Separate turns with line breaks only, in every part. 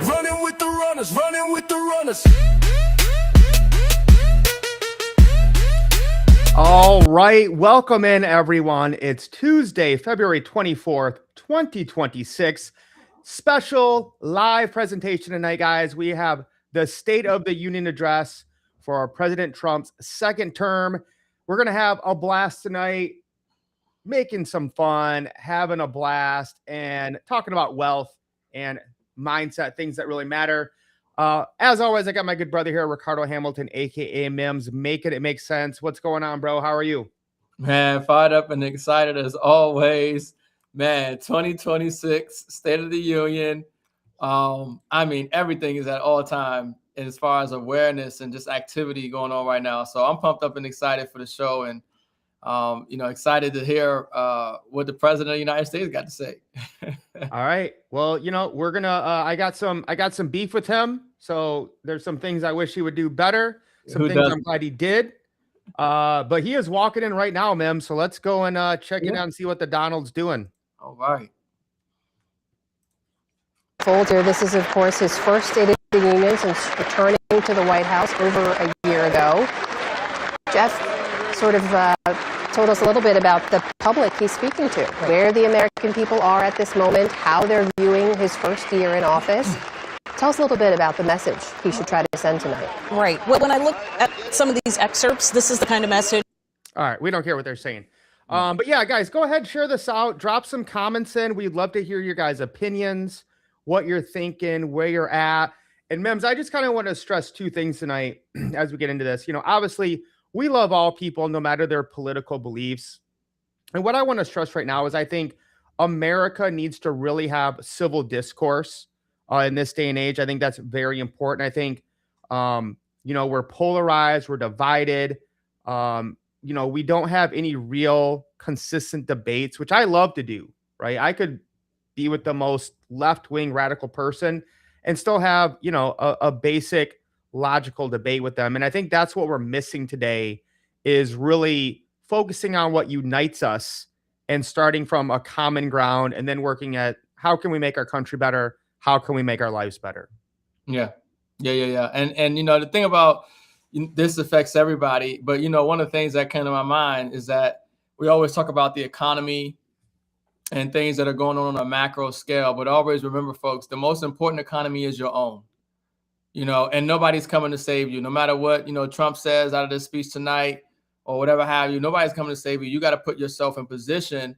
Running with the runners, running with the runners.
All right, welcome in everyone. It's Tuesday, February 24th, 2026. Special live presentation tonight, guys. We have the State of the Union address for President Trump's second term. We're going to have a blast tonight, making some fun, having a blast, and talking about wealth and mindset, things that really matter. As always, I got my good brother here, Ricardo Hamilton, aka Mims, making it make sense. What's going on, bro? How are you?
Man, fired up and excited as always. Man, 2026 State of the Union. I mean, everything is at all time as far as awareness and just activity going on right now. So I'm pumped up and excited for the show, and excited to hear what the President of the United States got to say.
All right. Well, we're gonna. I got some beef with him. So there's some things I wish he would do better. Some things I'm glad he did. But he is walking in right now, Mem. So let's go and check it out and see what the Donald's doing.
All right.
Folder. This is, of course, his first State of the Union since returning to the White House over a year ago. Jeff sort of told us a little bit about the public he's speaking to, where the American people are at this moment, how they're viewing his first year in office. Tell us a little bit about the message he should try to send tonight.
Right. Well, when I look at some of these excerpts, this is the kind of message.
All right. We don't care what they're saying. But yeah, guys, go ahead, share this out. Drop some comments in. We'd love to hear your guys' opinions, what you're thinking, where you're at. And Mems, I just kind of want to stress two things tonight as we get into this. Obviously, we love all people, no matter their political beliefs. And what I want to stress right now is I think America needs to really have civil discourse in this day and age. I think that's very important. I think, we're polarized, we're divided. We don't have any real consistent debates, which I love to do, right? I could be with the most left-wing radical person and still have, a basic logical debate with them. And I think that's what we're missing today, is really focusing on what unites us and starting from a common ground and then working at how can we make our country better? How can we make our lives better?
Yeah. And the thing about this affects everybody, but one of the things that came to my mind is that we always talk about the economy and things that are going on a macro scale, but always remember, folks, the most important economy is your own. And nobody's coming to save you. No matter what, Trump says out of this speech tonight or whatever have you, nobody's coming to save you. You got to put yourself in position,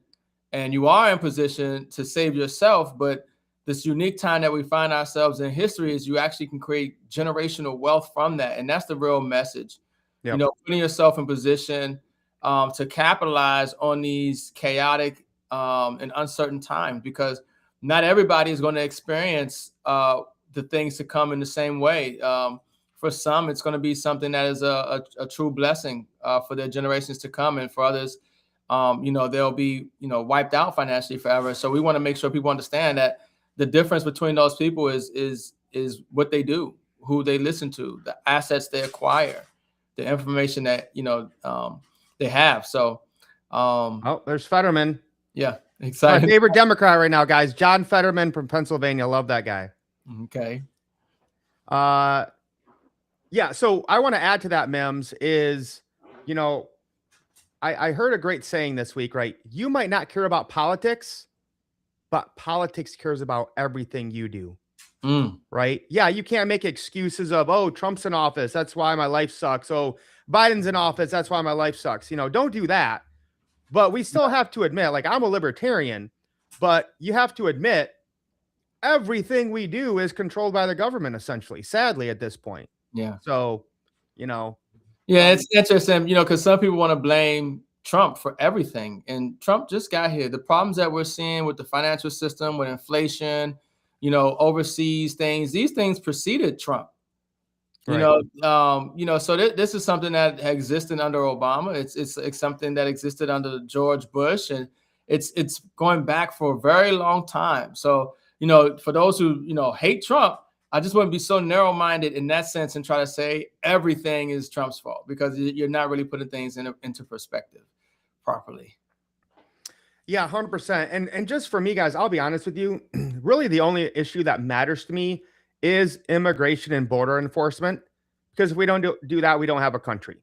and you are in position to save yourself. But this unique time that we find ourselves in history is you actually can create generational wealth from that. And that's the real message. Yep. Putting yourself in position to capitalize on these chaotic and uncertain times, because not everybody is going to experience the things to come in the same way. For some, it's going to be something that is a true blessing for their generations to come. And for others, they'll be, wiped out financially forever. So we want to make sure people understand that the difference between those people is what they do, who they listen to, the assets they acquire, the information that, they have. So,
there's Fetterman.
Yeah. Excited.
My favorite Democrat right now, guys, John Fetterman from Pennsylvania. Love that guy.
Okay.
Yeah. So I want to add to that, Mems, is, I heard a great saying this week, right? You might not care about politics, but politics cares about everything you do. Right? Yeah. You can't make excuses of, oh, Trump's in office, that's why my life sucks. Oh, Biden's in office, that's why my life sucks. Don't do that. But we still have to admit, like, I'm a libertarian, but you have to admit everything we do is controlled by the government, essentially, sadly, at this point.
Yeah.
So,
Yeah, it's interesting, because some people want to blame Trump for everything. And Trump just got here. The problems that we're seeing with the financial system, with inflation, overseas things, these things preceded Trump. Right. So this is something that existed under Obama. It's something that existed under George Bush, and it's going back for a very long time. So, for those who, hate Trump, I just wouldn't be so narrow-minded in that sense and try to say everything is Trump's fault, because you're not really putting things into perspective properly.
Yeah, 100%. And just for me, guys, I'll be honest with you, really the only issue that matters to me is immigration and border enforcement. Because if we don't do that, we don't have a country.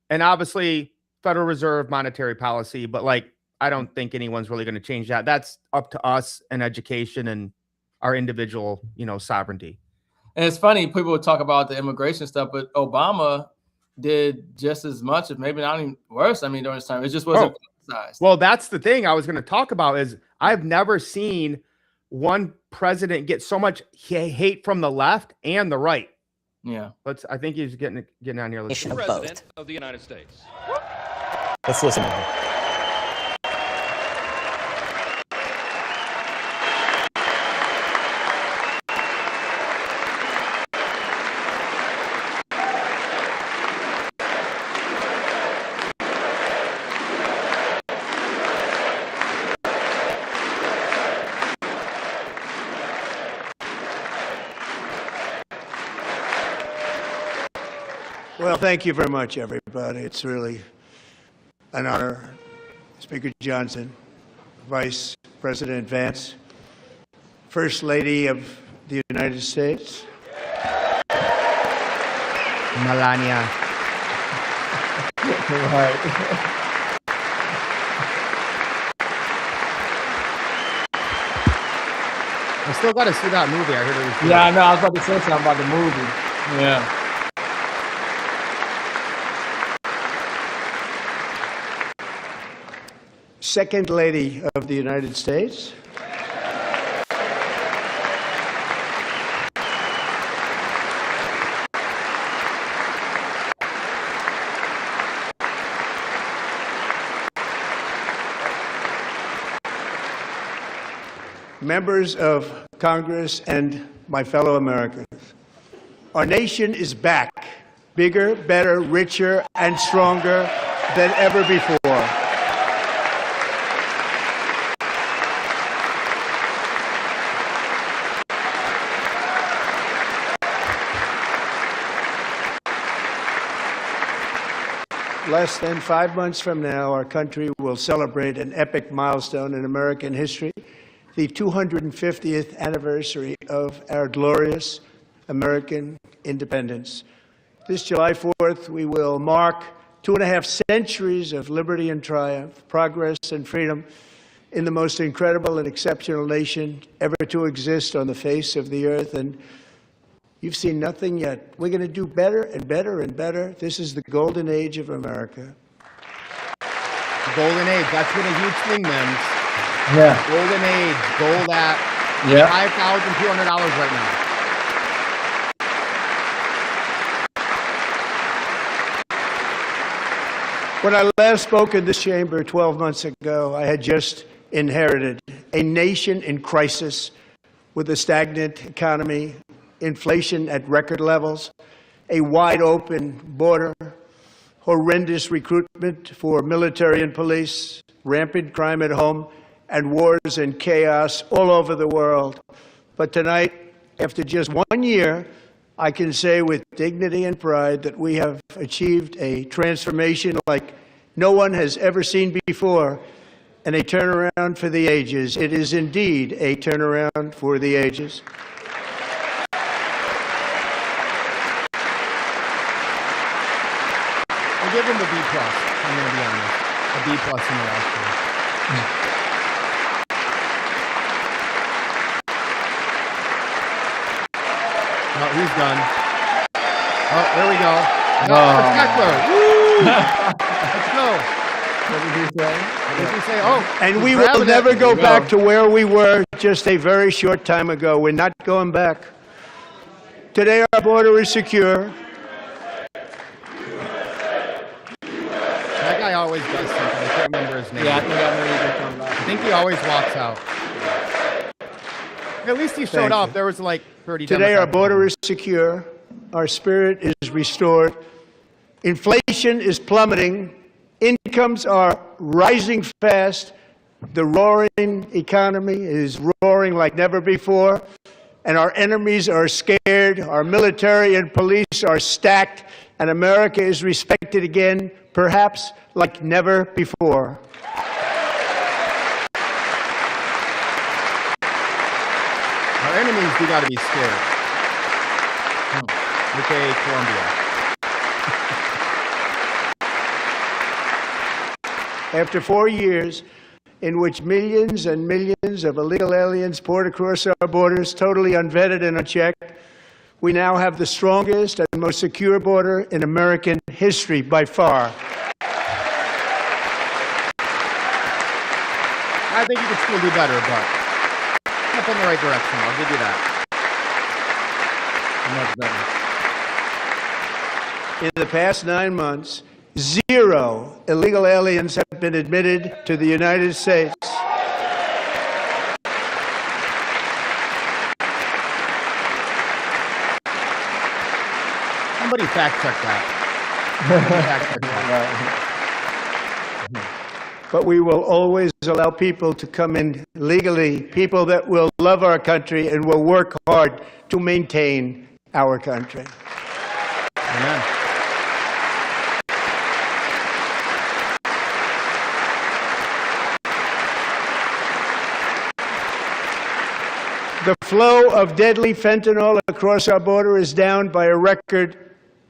And obviously, Federal Reserve monetary policy, but like, I don't think anyone's really going to change that. That's up to us and education and our individual, sovereignty.
And it's funny, people would talk about the immigration stuff, but Obama did just as much, if maybe not even worse. I mean, during his time, it just wasn't emphasized.
Well, that's the thing I was going to talk about is I've never seen one president get so much hate from the left and the right.
Yeah.
I think he's getting on here. Let's
Of
President
both.
of the United States.
Let's listen to him.
Well, thank you very much, everybody. It's really an honor. Speaker Johnson, Vice President Vance, First Lady of the United States,
Melania.
Right.
I still got to see that movie. I heard it was good.
Yeah, I know. I was about to say something about the movie. Yeah.
Second Lady of the United States, members of Congress, and my fellow Americans. Our nation is back, bigger, better, richer, and stronger than ever before. Less than 5 months from now, our country will celebrate an epic milestone in American history, the 250th anniversary of our glorious American independence. This July 4th, we will mark 2.5 centuries of liberty and triumph, progress and freedom in the most incredible and exceptional nation ever to exist on the face of the earth. And you've seen nothing yet. We're going to do better and better and better. This is the golden age of America.
The golden age. That's been a huge thing, man.
Yeah.
Golden age. Gold at $5,200 right now.
When I last spoke in this chamber 12 months ago, I had just inherited a nation in crisis with a stagnant economy, inflation at record levels, a wide open border, horrendous recruitment for military and police, rampant crime at home, and wars and chaos all over the world. But tonight, after just 1 year, I can say with dignity and pride that we have achieved a transformation like no one has ever seen before, and a turnaround for the ages. It is indeed a turnaround for the ages.
I'll give him a B+. I'm going to be honest. A B+ in the last year. Oh, he's done. Oh, there we go. Woo! Let's go.
What did you say?
What did he say? Oh,
And
he's
we will
grabbing
never
it.
go back to where we were just a very short time ago. We're not going back. Today our border is secure.
That guy always does something. I can't remember his name.
Yeah, I think I know you can come back.
I think he always walks out. At least he showed
Thank
up.
you.
There was like 30
Today our
Democrats.
border is secure. Our spirit is restored. Inflation is plummeting. Incomes are rising fast. The roaring economy is roaring like never before. And our enemies are scared. Our military and police are stacked. And America is respected again, perhaps like never before.
Our enemies do got to be scared. aka Colombia.
After 4 years in which millions and millions of illegal aliens poured across our borders, totally unvetted and unchecked, we now have the strongest and most secure border in American history by far.
I think you could still do better, but step in the right direction. I'll give you that.
Much better.
In the past 9 months, 0 illegal aliens have been admitted to the United States.
Somebody fact check that. Somebody fact check that.
But we will always allow people to come in legally, people that will love our country and will work hard to maintain our country.
Amen.
The flow of deadly fentanyl across our border is down by a record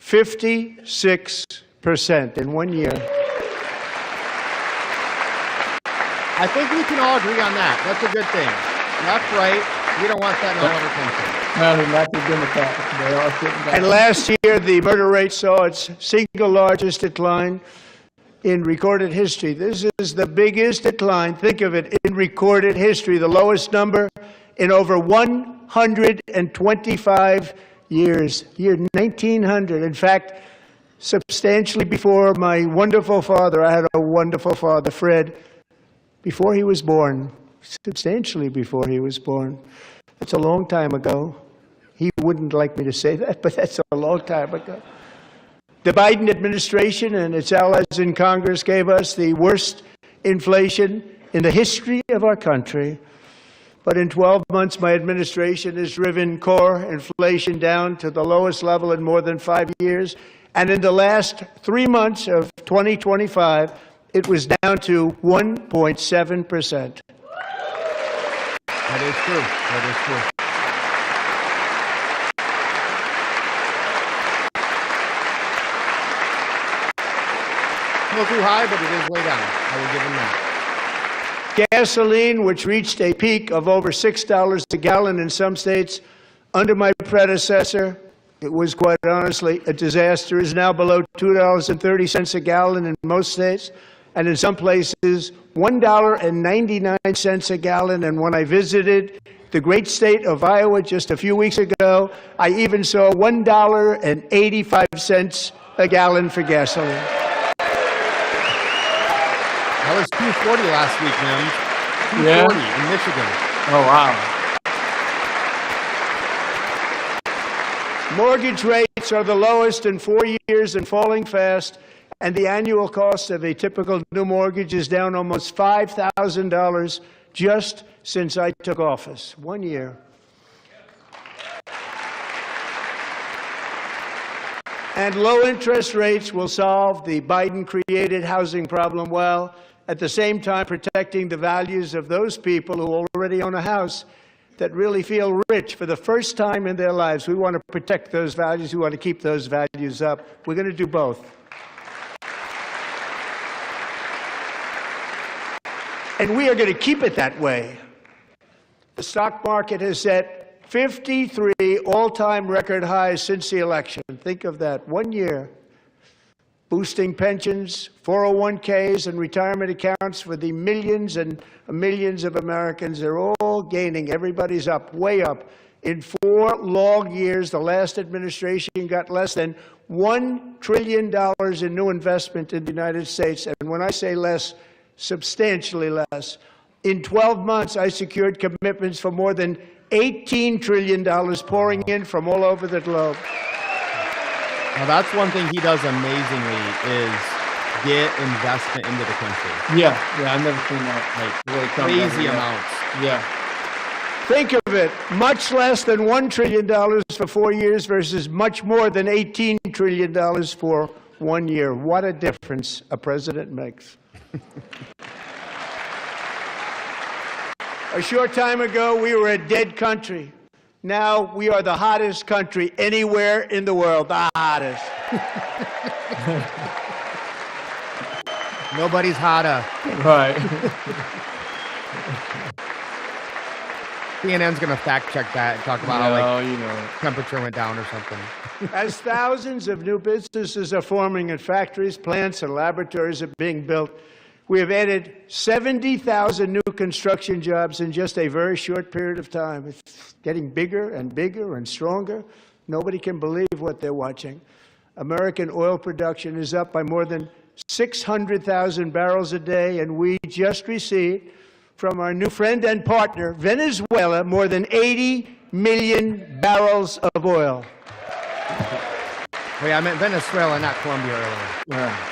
56% in 1 year.
I think we can all agree on that. That's a good thing. That's right. We don't want that in all over country.
No, not the Democrats. They are sitting back.
And last year, the murder rate saw its single largest decline in recorded history. This is the biggest decline, think of it, in recorded history, the lowest number in over 125 years, year 1900. In fact, substantially before my wonderful father, I had a wonderful father, Fred, before he was born, substantially before he was born. That's a long time ago. He wouldn't like me to say that, but that's a long time ago. The Biden administration and its allies in Congress gave us the worst inflation in the history of our country. But in 12 months, my administration has driven core inflation down to the lowest level in more than 5 years. And in the last 3 months of 2025, it was down to 1.7%.
That is true. That is true. Still too high, but it is way down. I will give him that.
Gasoline, which reached a peak of over $6 a gallon in some states under my predecessor, it was quite honestly a disaster, is now below $2.30 a gallon in most states, and in some places $1.99 a gallon. And when I visited the great state of Iowa just a few weeks ago, I even saw $1.85 a gallon for gasoline.
That was $2.40 last week, man. $2.40 in Michigan.
Oh, wow.
Mortgage rates are the lowest in 4 years and falling fast, and the annual cost of a typical new mortgage is down almost $5,000 just since I took office. 1 year. And low interest rates will solve the Biden-created housing problem well, at the same time protecting the values of those people who already own a house that really feel rich for the first time in their lives. We want to protect those values. We want to keep those values up. We're going to do both. And we are going to keep it that way. The stock market has set 53 all-time record highs since the election. Think of that, 1 year. Boosting pensions, 401ks, and retirement accounts for the millions and millions of Americans. They're all gaining. Everybody's up, way up. In 4 long years, the last administration got less than $1 trillion in new investment in the United States. And when I say less, substantially less. In 12 months, I secured commitments for more than $18 trillion pouring in from all over the globe.
Now, that's one thing he does amazingly is get investment into the country.
Yeah, I've never seen that.
Like crazy amounts.
Yeah.
Think of it, much less than $1 trillion for 4 years versus much more than $18 trillion for 1 year. What a difference a president makes. A short time ago, we were a dead country. Now we are the hottest country anywhere in the world, the hottest.
Nobody's hotter.
Right.
CNN's going to fact check that and talk about how like
you know.
temperature went down or something.
As thousands of new businesses are forming in factories, plants, and laboratories are being built, we have added 70,000 new construction jobs in just a very short period of time. It's getting bigger and bigger and stronger. Nobody can believe what they're watching. American oil production is up by more than 600,000 barrels a day, and we just received from our new friend and partner, Venezuela, more than 80 million barrels of oil.
Wait, I meant Venezuela, not Colombia earlier.
Yeah.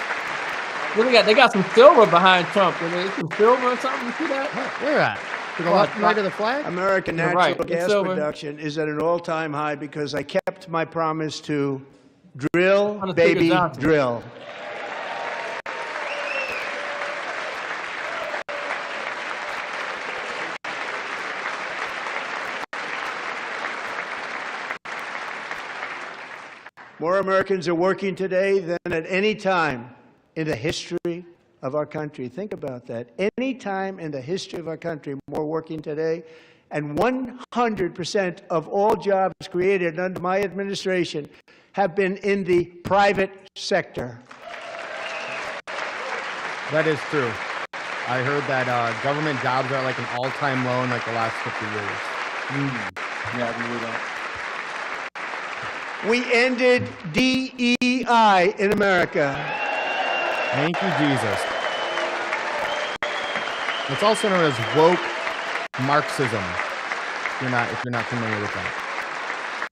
Well, they got some silver behind Trump. Some silver or something. You see that?
Where at? To the left and right of the flag?
American
You're
natural
right.
gas
Silver.
production is at an all-time high because I kept my promise to drill,
Hunter
baby,
Johnson.
drill. More Americans are working today than at any time in the history of our country. Think about that. Any time in the history of our country, more working today. And 100% of all jobs created under my administration have been in the private sector.
That is true. I heard that government jobs are like an all-time low in like the last 50 years.
Yeah, I can read that.
We ended DEI in America.
Thank you, Jesus. It's also known as woke Marxism. If you're not familiar with that.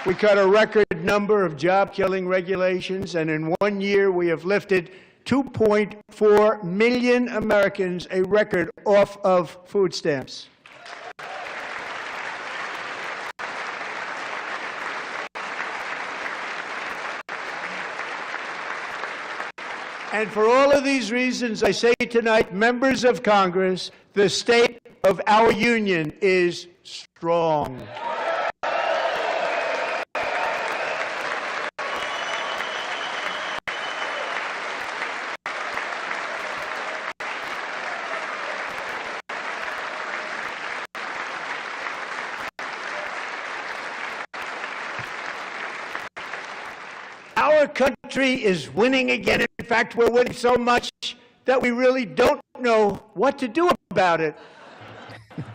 We cut a record number of job-killing regulations, and in 1 year we have lifted 2.4 million Americans, a record, off of food stamps. And for all of these reasons, I say tonight, members of Congress, the state of our union is strong. Our country is winning again. In fact, we're winning so much that we really don't know what to do about it.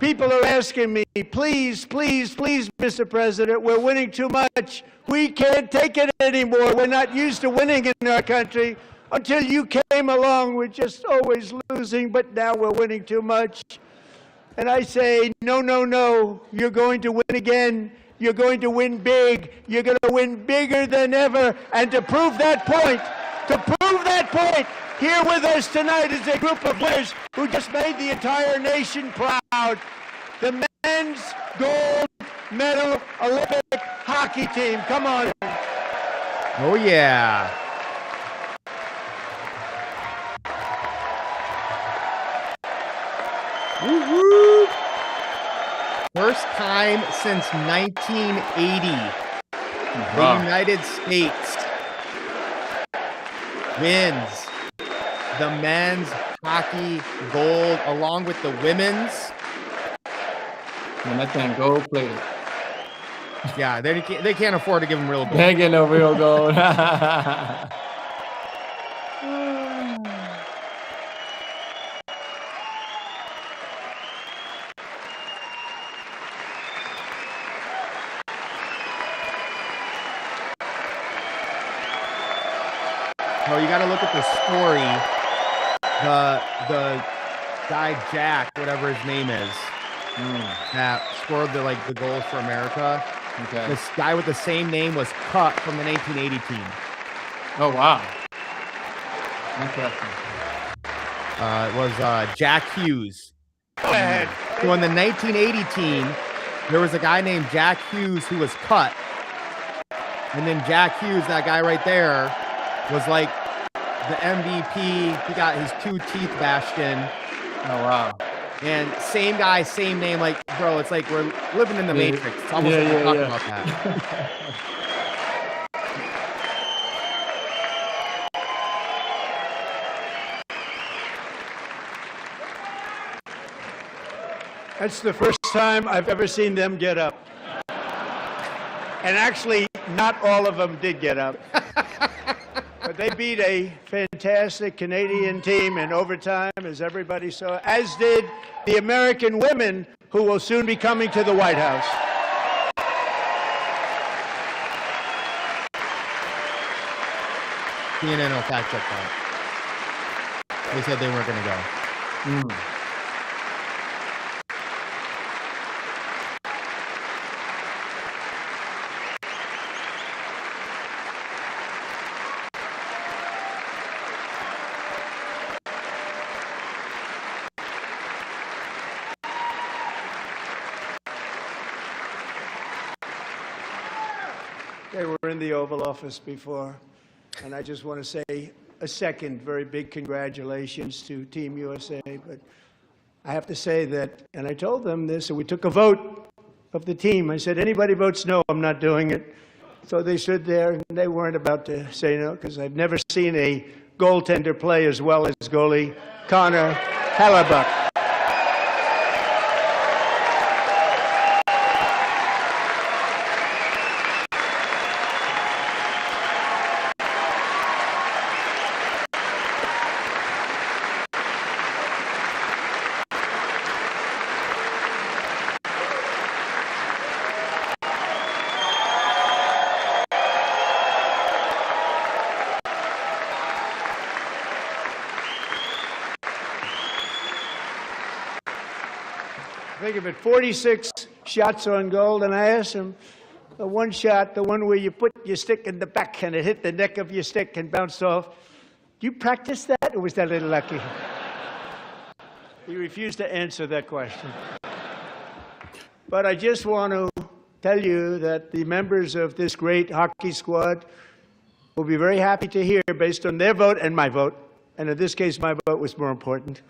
People are asking me, please, please, please, Mr. President, we're winning too much. We can't take it anymore. We're not used to winning in our country. Until you came along, we're just always losing, but now we're winning too much. And I say, no, no, no, you're going to win again. You're going to win big. You're going to win bigger than ever. And to prove that point, here with us tonight is a group of winners who just made the entire nation proud. The men's gold medal Olympic hockey team. Come on.
Oh, yeah. Woo-woo. First time since 1980, the United States wins the men's hockey gold along with the women's.
Man, that thing gold plated.
Yeah, they can't afford to give them real gold.
They ain't getting no real gold.
Oh, you got to look at the story. The guy Jack, whatever his name is, that scored the goals for America.
Okay.
This guy with the same name was cut from the 1980 team.
Oh, wow. Interesting.
It was Jack Hughes.
Go ahead.
So in the 1980 team, there was a guy named Jack Hughes who was cut. And then Jack Hughes, that guy right there, was like the MVP. He got his 2 teeth bashed in.
Oh, wow.
And same guy, same name. Like, bro, it's like we're living in the Matrix. It's almost like we're talking about that.
That's the first time I've ever seen them get up. And actually, not all of them did get up. But they beat a fantastic Canadian team in overtime, as everybody saw, as did the American women who will soon be coming to the White House.
CNN will fact check that. They said they weren't going to go.
They were in the Oval Office before, and I just want to say a second very big congratulations to Team USA. But I have to say that, and I told them this, and we took a vote of the team. I said, anybody votes no, I'm not doing it. So they stood there, and they weren't about to say no, because I've never seen a goaltender play as well as goalie Connor Hellebuck. Think of it, 46 shots on goal, and I asked him, the one shot, the one where you put your stick in the back and it hit the neck of your stick and bounced off, do you practice that, or was that a little lucky? He refused to answer that question. But I just want to tell you that the members of this great hockey squad will be very happy to hear, based on their vote and my vote, and in this case my vote was more important,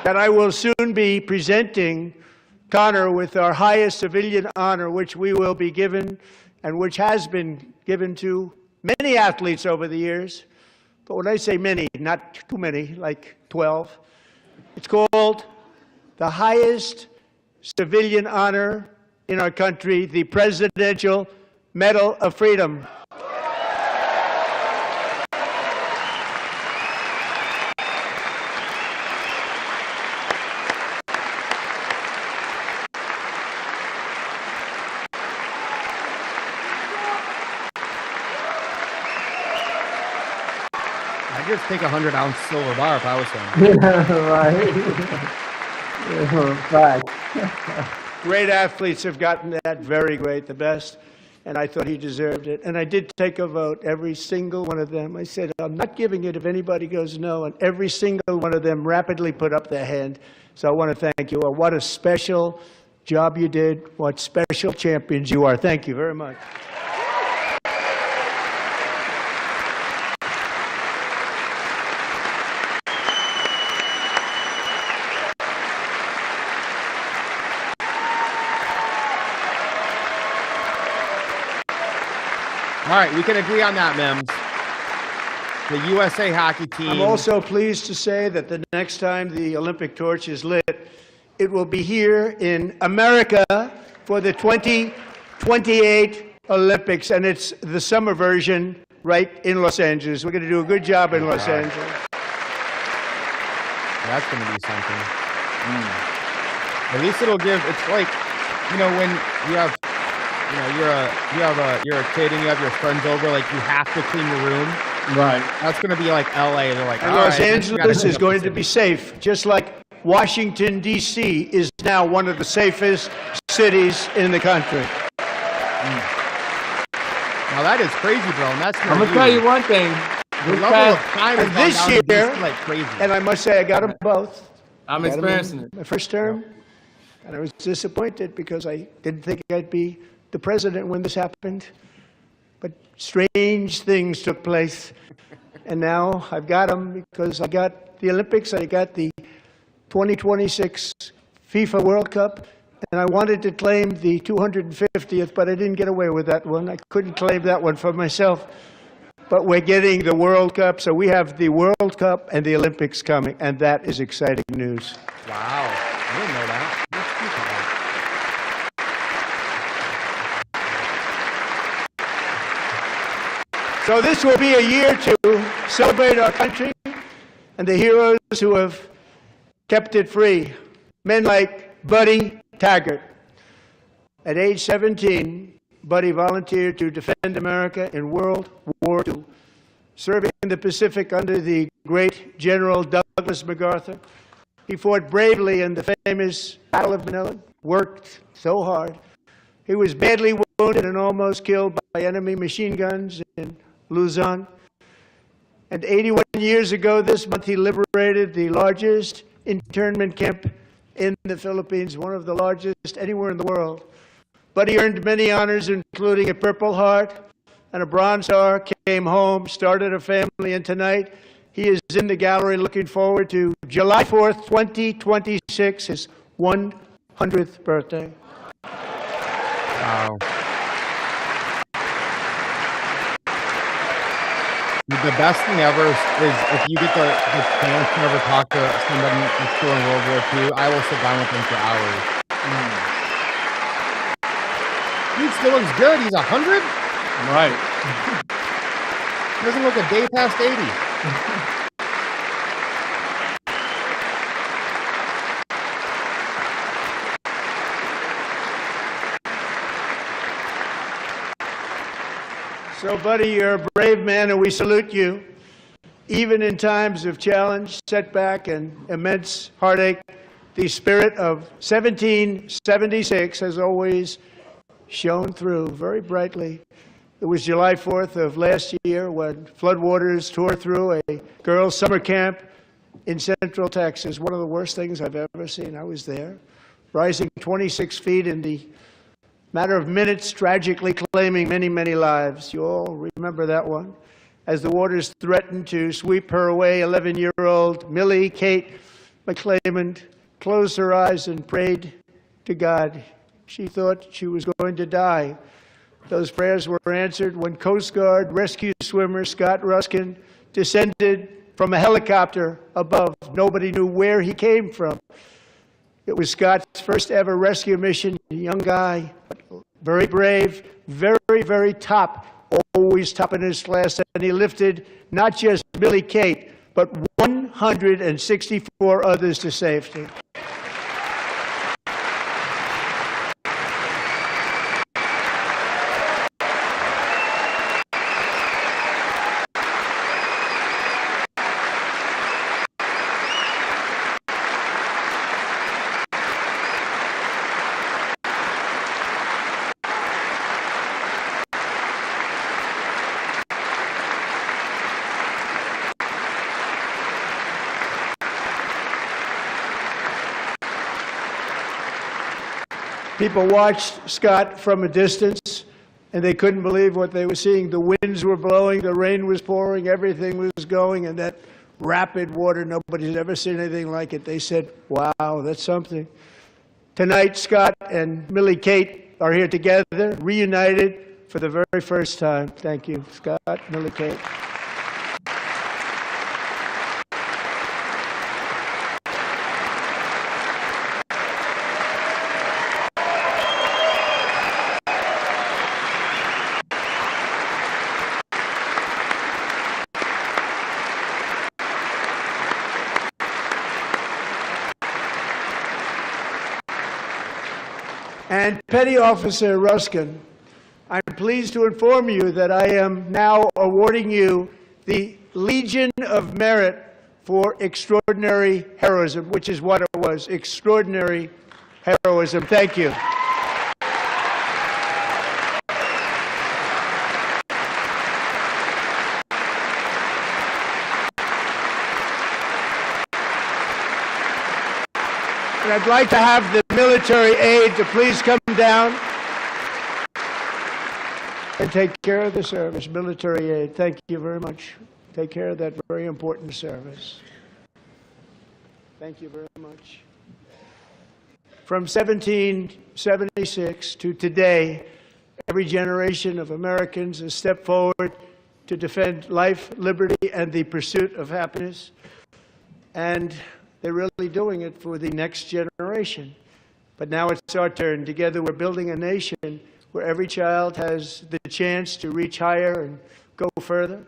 that I will soon be presenting Connor with our highest civilian honor, which we will be given, and which has been given to many athletes over the years. But when I say many, not too many, like 12, it's called the highest civilian honor in our country, the Presidential Medal of Freedom.
I'd just take a 100-ounce silver bar if I was him.
Right. Great athletes have gotten that, very great, the best, and I thought he deserved it. And I did take a vote, every single one of them. I said, I'm not giving it if anybody goes no, and every single one of them rapidly put up their hand. So I want to thank you. What a special job you did. What special champions you are. Thank you very much.
All right, we can agree on that, Mims. The USA hockey team.
I'm also pleased to say that the next time the Olympic torch is lit, it will be here in America for the 2028 Olympics, and it's the summer version right in Los Angeles. We're going to do a good job in Los Angeles.
That's going to be something. At least it'll give. It's like, you know, when you have. You know, you're a kid and you have your friends over, like you have to clean your room.
Right.
That's going to be like LA. They're like,
and Los Angeles is going to be safe, just like Washington, D.C. is now one of the safest cities in the country.
Now that is crazy, bro. And that's
I'm going to tell you one thing.
The level of crime has
this
gone
year,
down to DC like crazy.
And I must say, I got them both.
I'm experiencing it.
My first term, and I was disappointed because I didn't think I'd be the president when this happened, but strange things took place, and now I've got them because I got the Olympics, I got the 2026 FIFA World Cup, and I wanted to claim the 250th, but I didn't get away with that one. I couldn't claim that one for myself. But we're getting the World Cup, so we have the World Cup and the Olympics coming, and that is exciting news.
Wow. I didn't know that.
So this will be a year to celebrate our country and the heroes who have kept it free. Men like Buddy Taggart. At age 17, Buddy volunteered to defend America in World War II, serving in the Pacific under the great General Douglas MacArthur. He fought bravely in the famous Battle of Manila, worked so hard. He was badly wounded and almost killed by enemy machine guns in Luzon. And 81 years ago this month, he liberated the largest internment camp in the Philippines, one of the largest anywhere in the world. But he earned many honors, including a Purple Heart and a Bronze Star, came home, started a family, and tonight he is in the gallery looking forward to July 4th, 2026, his 100th birthday.
Wow. The best thing ever is if you get the chance to ever talk to somebody that's still in World War II, I will sit down with them for hours. Dude still looks good. He's 100?
Right.
He doesn't look a day past 80.
So, Buddy, you're a brave man, and we salute you. Even in times of challenge, setback, and immense heartache, the spirit of 1776 has always shone through very brightly. It was July 4th of last year when floodwaters tore through a girls' summer camp in Central Texas. One of the worst things I've ever seen. I was there, rising 26 feet in the matter of minutes, tragically claiming many, many lives. You all remember that one. As the waters threatened to sweep her away, 11-year-old Millie Kate McClament closed her eyes and prayed to God. She thought she was going to die. Those prayers were answered when Coast Guard rescue swimmer Scott Ruskin descended from a helicopter above. Nobody knew where he came from. It was Scott's first ever rescue mission. A young guy, very brave, very, very top, always top in his class. And he lifted not just Millie Kate, but 164 others to safety. People watched Scott from a distance, and they couldn't believe what they were seeing. The winds were blowing, the rain was pouring, everything was going, and that rapid water, nobody's ever seen anything like it. They said, wow, that's something. Tonight, Scott and Millie Kate are here together, reunited for the very first time. Thank you, Scott, Millie Kate. And Petty Officer Ruskin, I'm pleased to inform you that I am now awarding you the Legion of Merit for extraordinary heroism, which is what it was, extraordinary heroism. Thank you. And I'd like to have the military aide to please come down and take care of the service. Military aide, thank you very much. Take care of that very important service. Thank you very much. From 1776 to today, every generation of Americans has stepped forward to defend life, liberty, and the pursuit of happiness. And they're really doing it for the next generation. But now it's our turn. Together, we're building a nation where every child has the chance to reach higher and go further,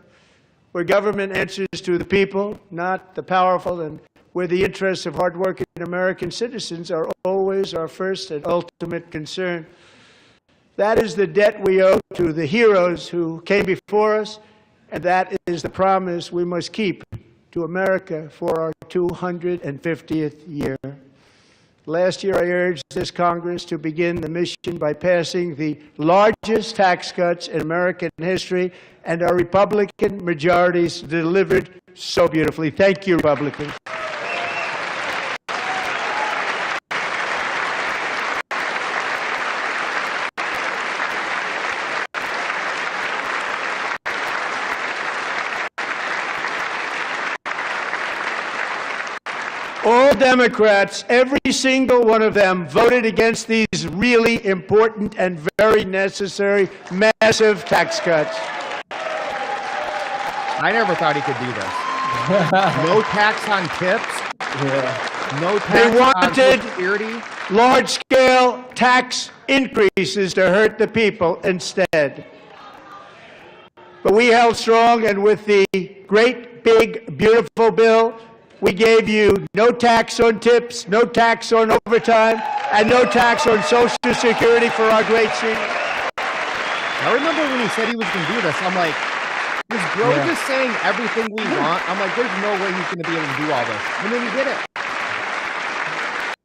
where government answers to the people, not the powerful, and where the interests of hardworking American citizens are always our first and ultimate concern. That is the debt we owe to the heroes who came before us, and that is the promise we must keep to America for our 250th year. Last year, I urged this Congress to begin the mission by passing the largest tax cuts in American history, and our Republican majorities delivered so beautifully. Thank you, Republicans. All Democrats, every single one of them, voted against these really important and very necessary, massive tax cuts.
I never thought he could do this. No tax on tips.
Yeah.
No tax
They
on
wanted
Social Security.
large-scale tax increases to hurt the people instead. But we held strong, and with the great, big, beautiful bill, we gave you no tax on tips, no tax on overtime, and no tax on Social Security for our great seniors.
I remember when he said he was going to do this, I'm like, is bro just saying everything we want? I'm like, there's no way he's going to be able to do all this. And then he did it.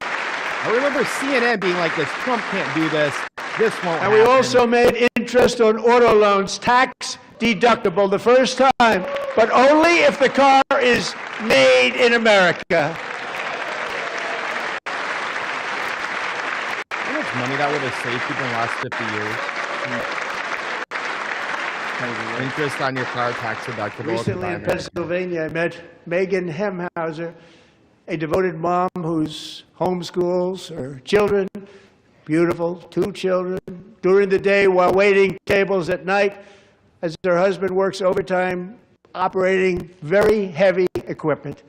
I remember CNN being like this, Trump can't do this, this won't
And
happen.
we also made interest on auto loans tax deductible the first time, but only if the car is made in America.
How much money that would have saved people in the last 50 years? Interest on your car, tax deductible.
Recently in Pennsylvania, I met Megan Hemhauser, a devoted mom who's homeschools her children, beautiful, 2 children, during the day while waiting tables at night as her husband works overtime operating very heavy equipment.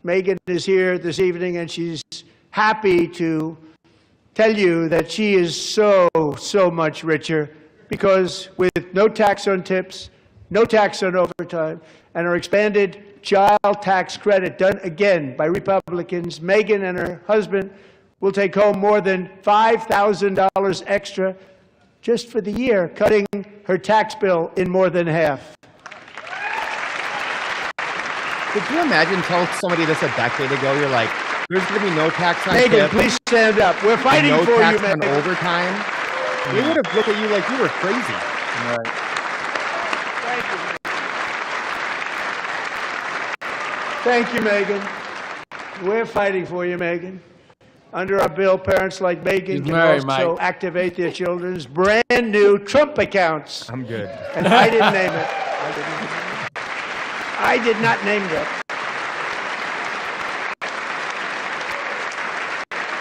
Megan is here this evening, and she's happy to tell you that she is so much richer because with no tax on tips, no tax on overtime, and our expanded child tax credit done again by Republicans, Megan and her husband will take home more than $5,000 extra just for the year, cutting her tax bill in more than half.
Could you imagine telling somebody this a decade ago? You're like, there's going to be no tax on
Megan,
tips,
please stand up. We're fighting
no
for you,
tax on
Megan.
overtime. They would have looked at you like you were crazy.
Right.
Thank you, Megan. We're fighting for you, Megan. Under our bill, parents like Megan
He's
can
married,
also
Mike.
activate their children's brand new Trump accounts.
I'm good.
And I didn't name it. I did not name that.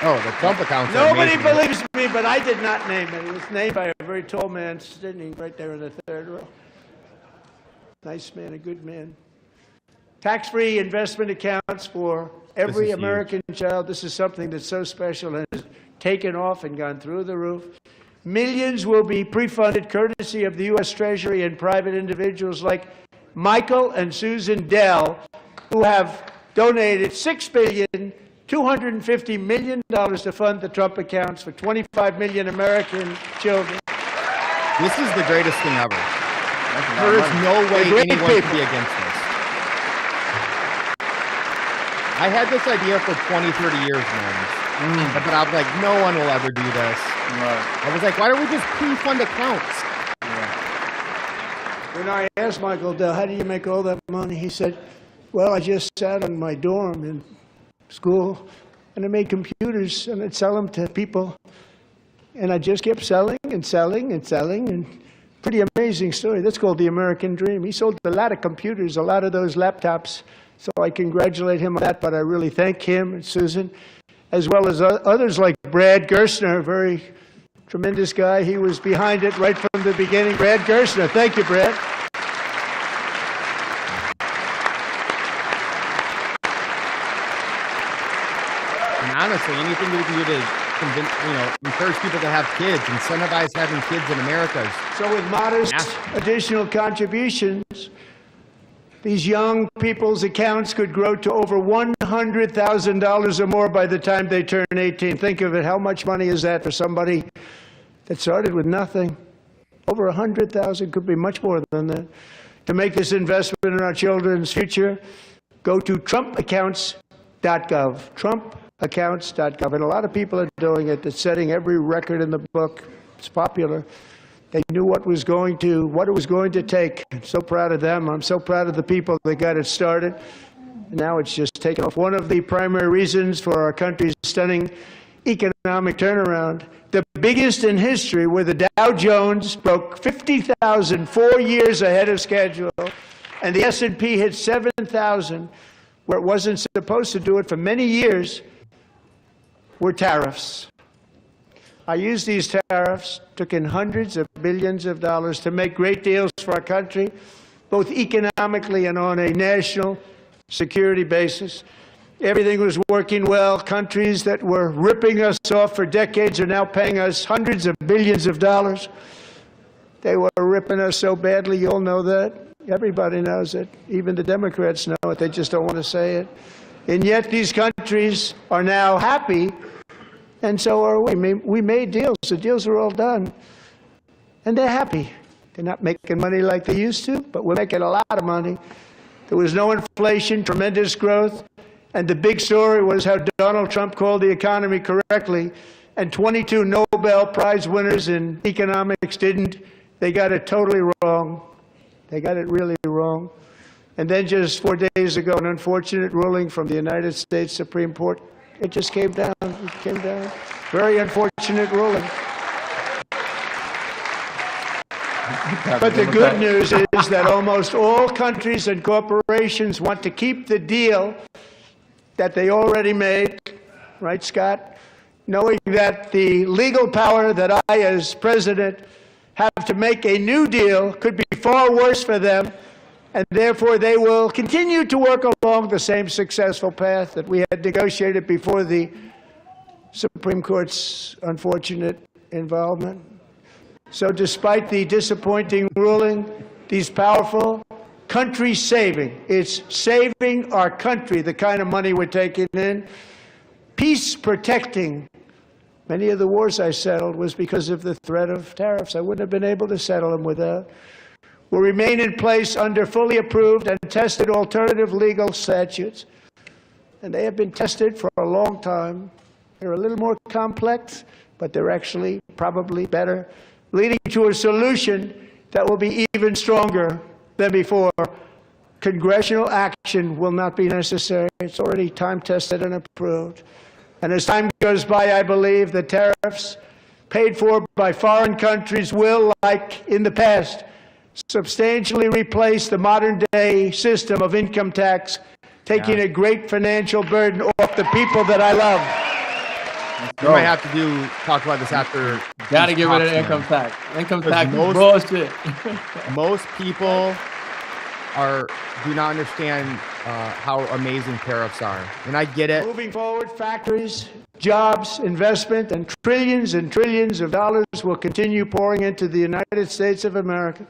Oh, the Trump accounts are
Nobody
amazing.
believes me, but I did not name it. It was named by a very tall man sitting right there in the third row. Nice man, a good man. Tax-free investment accounts for every American child. This is something that's so special and has taken off and gone through the roof. Millions will be pre-funded courtesy of the U.S. Treasury and private individuals like Michael and Susan Dell, who have donated $6.25 billion to fund the Trump accounts for 25 million American children.
This is the greatest thing ever. There is no way
great
anyone could
people.
be against this. I had this idea for 20, 30 years, man. But I was like, no one will ever do this. I was like, why don't we just pre-fund accounts?
When I asked Michael Dell, how do you make all that money? He said, well, I just sat in my dorm in school, and I made computers, and I'd sell them to people. And I just kept selling and selling and selling, and pretty amazing story. That's called the American dream. He sold a lot of computers, a lot of those laptops So I congratulate him on that, but I really thank him and Susan, as well as others like Brad Gerstner, a very tremendous guy. He was behind it right from the beginning. Brad Gerstner, thank you, Brad.
And honestly, anything we can do to convince, encourage people to have kids, incentivize having kids in America.
So with modest additional contributions, these young people's accounts could grow to over $100,000 or more by the time they turn 18. Think of it. How much money is that for somebody that started with nothing? Over 100,000, could be much more than that. To make this investment in our children's future, go to TrumpAccounts.gov. TrumpAccounts.gov. And a lot of people are doing it. It's setting every record in the book. It's popular. They knew what it was going to take. I'm so proud of them. I'm so proud of the people that got it started. And now it's just taken off. One of the primary reasons for our country's stunning economic turnaround, the biggest in history, where the Dow Jones broke 50,000 4 years ahead of schedule, and the S&P hit 7,000, where it wasn't supposed to do it for many years, were tariffs. I used these tariffs, took in hundreds of billions of dollars to make great deals for our country, both economically and on a national security basis. Everything was working well. Countries that were ripping us off for decades are now paying us hundreds of billions of dollars. They were ripping us so badly, you all know that. Everybody knows it. Even the Democrats know it. They just don't want to say it. And yet these countries are now happy, and so are we. We made deals. The deals are all done. And they're happy. They're not making money like they used to, but we're making a lot of money. There was no inflation, tremendous growth. And the big story was how Donald Trump called the economy correctly, and 22 Nobel Prize winners in economics didn't. They got it totally wrong. They got it really wrong. And then just 4 days ago, an unfortunate ruling from the United States Supreme Court. It just came down. It came down. Very unfortunate ruling. But the good news is that almost all countries and corporations want to keep the deal that they already made, right, Scott? Knowing that the legal power that I, as president, have to make a new deal could be far worse for them, and therefore they will continue to work along the same successful path that we had negotiated before the Supreme Court's unfortunate involvement. So despite the disappointing ruling, these powerful country-saving, it's saving our country, the kind of money we're taking in, peace-protecting. Many of the wars I settled was because of the threat of tariffs. I wouldn't have been able to settle them without. Will remain in place under fully approved and tested alternative legal statutes. And they have been tested for a long time. They're a little more complex, but they're actually probably better, leading to a solution that will be even stronger than before. Congressional action will not be necessary. It's already time-tested and approved. And as time goes by, I believe the tariffs paid for by foreign countries will, like in the past, substantially replace the modern-day system of income tax, taking a great financial burden off the people that I love.
We might have to talk about this after.
Got to get rid of income tax. Income tax is bullshit.
Most people do not understand how amazing tariffs are, and I get it.
Moving forward, factories, jobs, investment, and trillions of dollars will continue pouring into the United States of America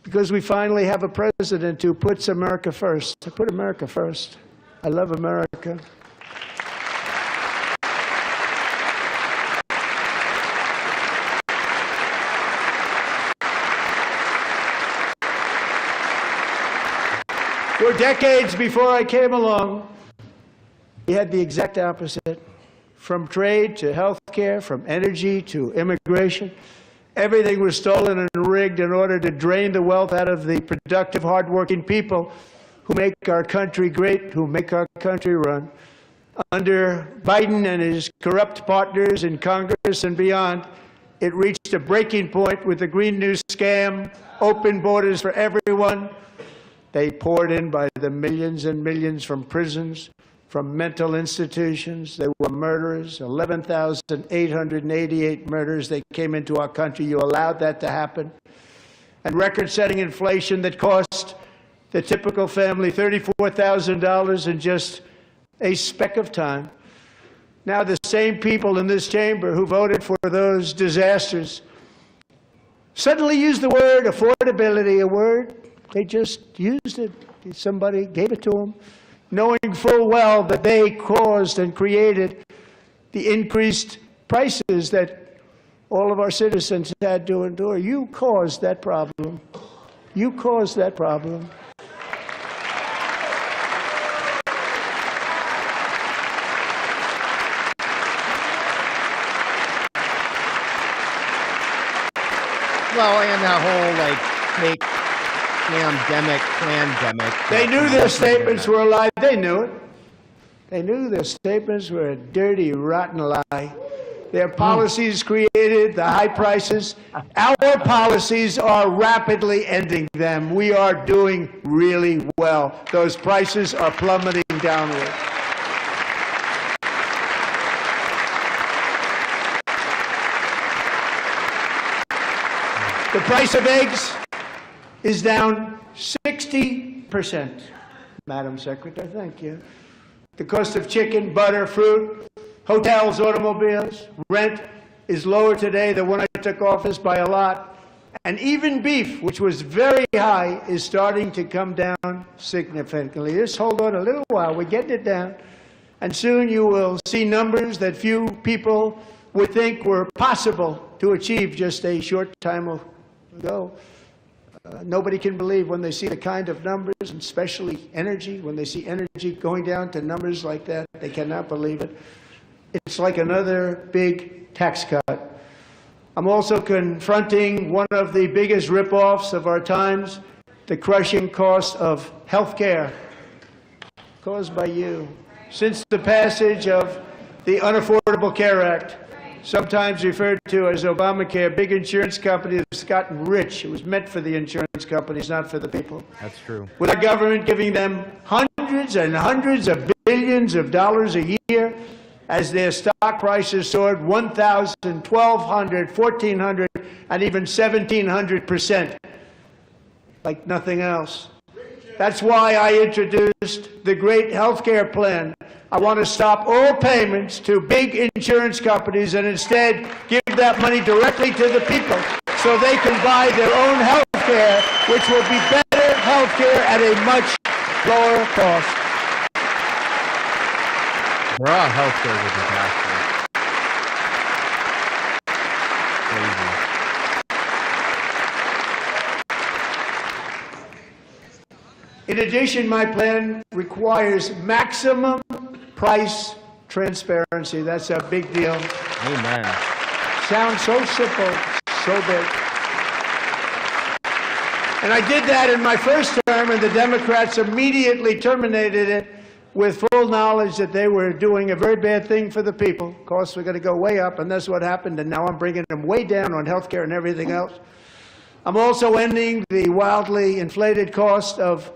because we finally have a president who puts America first. I put America first. I love America. For decades before I came along, we had the exact opposite. From trade to health care, from energy to immigration, everything was stolen and rigged in order to drain the wealth out of the productive, hardworking people who make our country great, who make our country run. Under Biden and his corrupt partners in Congress and beyond, it reached a breaking point with the Green New scam, open borders for everyone, They poured in by the millions and millions from prisons, from mental institutions. They were murderers, 11,888 murders. They came into our country. You allowed that to happen. And record-setting inflation that cost the typical family $34,000 in just a speck of time. Now the same people in this chamber who voted for those disasters suddenly used the word affordability, a word they just used it. Somebody gave it to them, knowing full well that they caused and created the increased prices that all of our citizens had to endure. You caused that problem. You caused that problem.
Well, and that whole fake pandemic.
They knew their statements were a lie. They knew it. They knew their statements were a dirty, rotten lie. Their policies created the high prices. Our policies are rapidly ending them. We are doing really well. Those prices are plummeting downward. The price of eggs is down 60%. Madam Secretary, thank you. The cost of chicken, butter, fruit, hotels, automobiles, rent is lower today than when I took office by a lot. And even beef, which was very high, is starting to come down significantly. Just hold on a little while. We're getting it down. And soon you will see numbers that few people would think were possible to achieve just a short time ago. Nobody can believe when they see the kind of numbers, and especially energy, when they see energy going down to numbers like that, they cannot believe it. It's like another big tax cut. I'm also confronting one of the biggest ripoffs of our times, the crushing cost of health care caused by you. Since the passage of the Unaffordable Care Act, sometimes referred to as Obamacare, big insurance companies have gotten rich. It was meant for the insurance companies, not for the people.
That's true.
With our government giving them hundreds and hundreds of billions of dollars a year as their stock prices soared 1,000, 1,200, 1,400, and even 1,700%, like nothing else. That's why I introduced the great health care plan. I want to stop all payments to big insurance companies and instead give that money directly to the people so they can buy their own health care, which will be better health care at a much lower cost.
Raw health care is a disaster. Crazy.
In addition, my plan requires maximum price transparency. That's a big deal.
Amen.
Sounds so simple, so big. And I did that in my first term, and the Democrats immediately terminated it with full knowledge that they were doing a very bad thing for the people. Costs were going to go way up, and that's what happened, and now I'm bringing them way down on health care and everything else. I'm also ending the wildly inflated cost of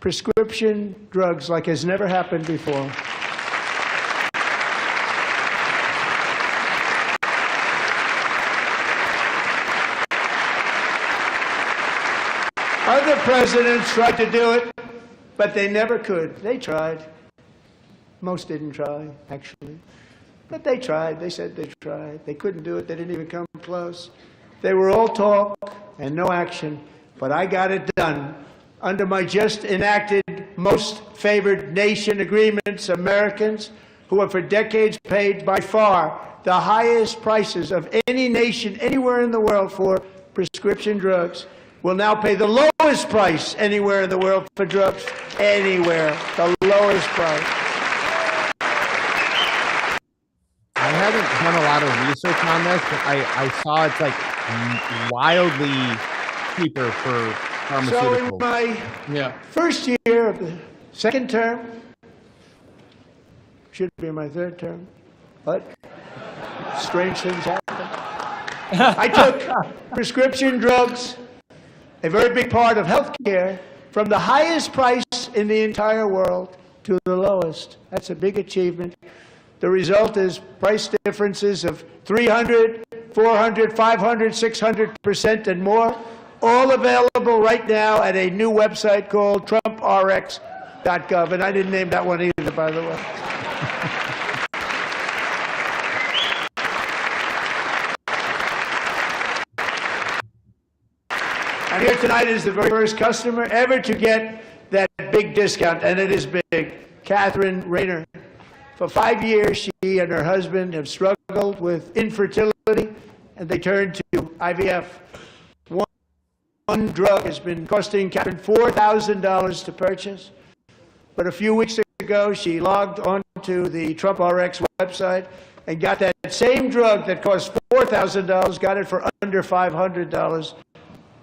prescription drugs like has never happened before. Other presidents tried to do it, but they never could. They tried. Most didn't try, actually. But they tried. They said they tried. They couldn't do it. They didn't even come close. They were all talk and no action. But I got it done. Under my just enacted most favored nation agreements, Americans who have for decades paid by far the highest prices of any nation anywhere in the world for prescription drugs will now pay the lowest price anywhere in the world for drugs. Anywhere. The lowest price.
I haven't done a lot of research on this, but I saw it's like wildly cheaper for pharmaceuticals.
So in my first year of the second term, should be my third term, but strange things happen. I took prescription drugs, a very big part of health care, from the highest price in the entire world to the lowest. That's a big achievement. The result is price differences of 300, 400, 500, 600% and more, all available right now at a new website called TrumpRx.gov. And I didn't name that one either, by the way. And here tonight is the very first customer ever to get that big discount, and it is big. Catherine Rayner. For 5 years, she and her husband have struggled with infertility, and they turned to IVF. One drug has been costing Catherine $4,000 to purchase. But a few weeks ago, she logged onto the Trump RX website and got that same drug that cost $4,000, got it for under $500.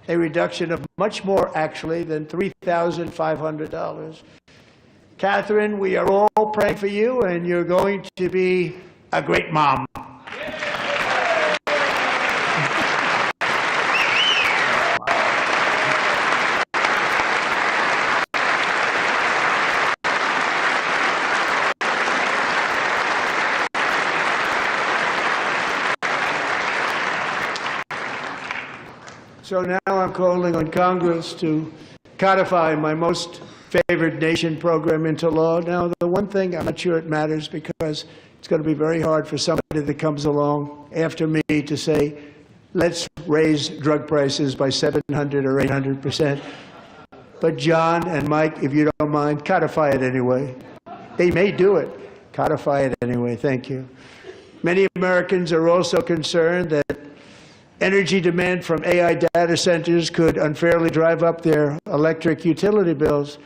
A reduction of much more, actually, than $3,500. Catherine, we are all praying for you, and you're going to be a great mom. So now I'm calling on Congress to codify my most favored nation program into law. Now, the one thing, I'm not sure it matters because it's going to be very hard for somebody that comes along after me to say, let's raise drug prices by 700 or 800%. But John and Mike, if you don't mind, codify it anyway. They may do it. Codify it anyway. Thank you. Many Americans are also concerned that energy demand from AI data centers could unfairly drive up their electric utility bills.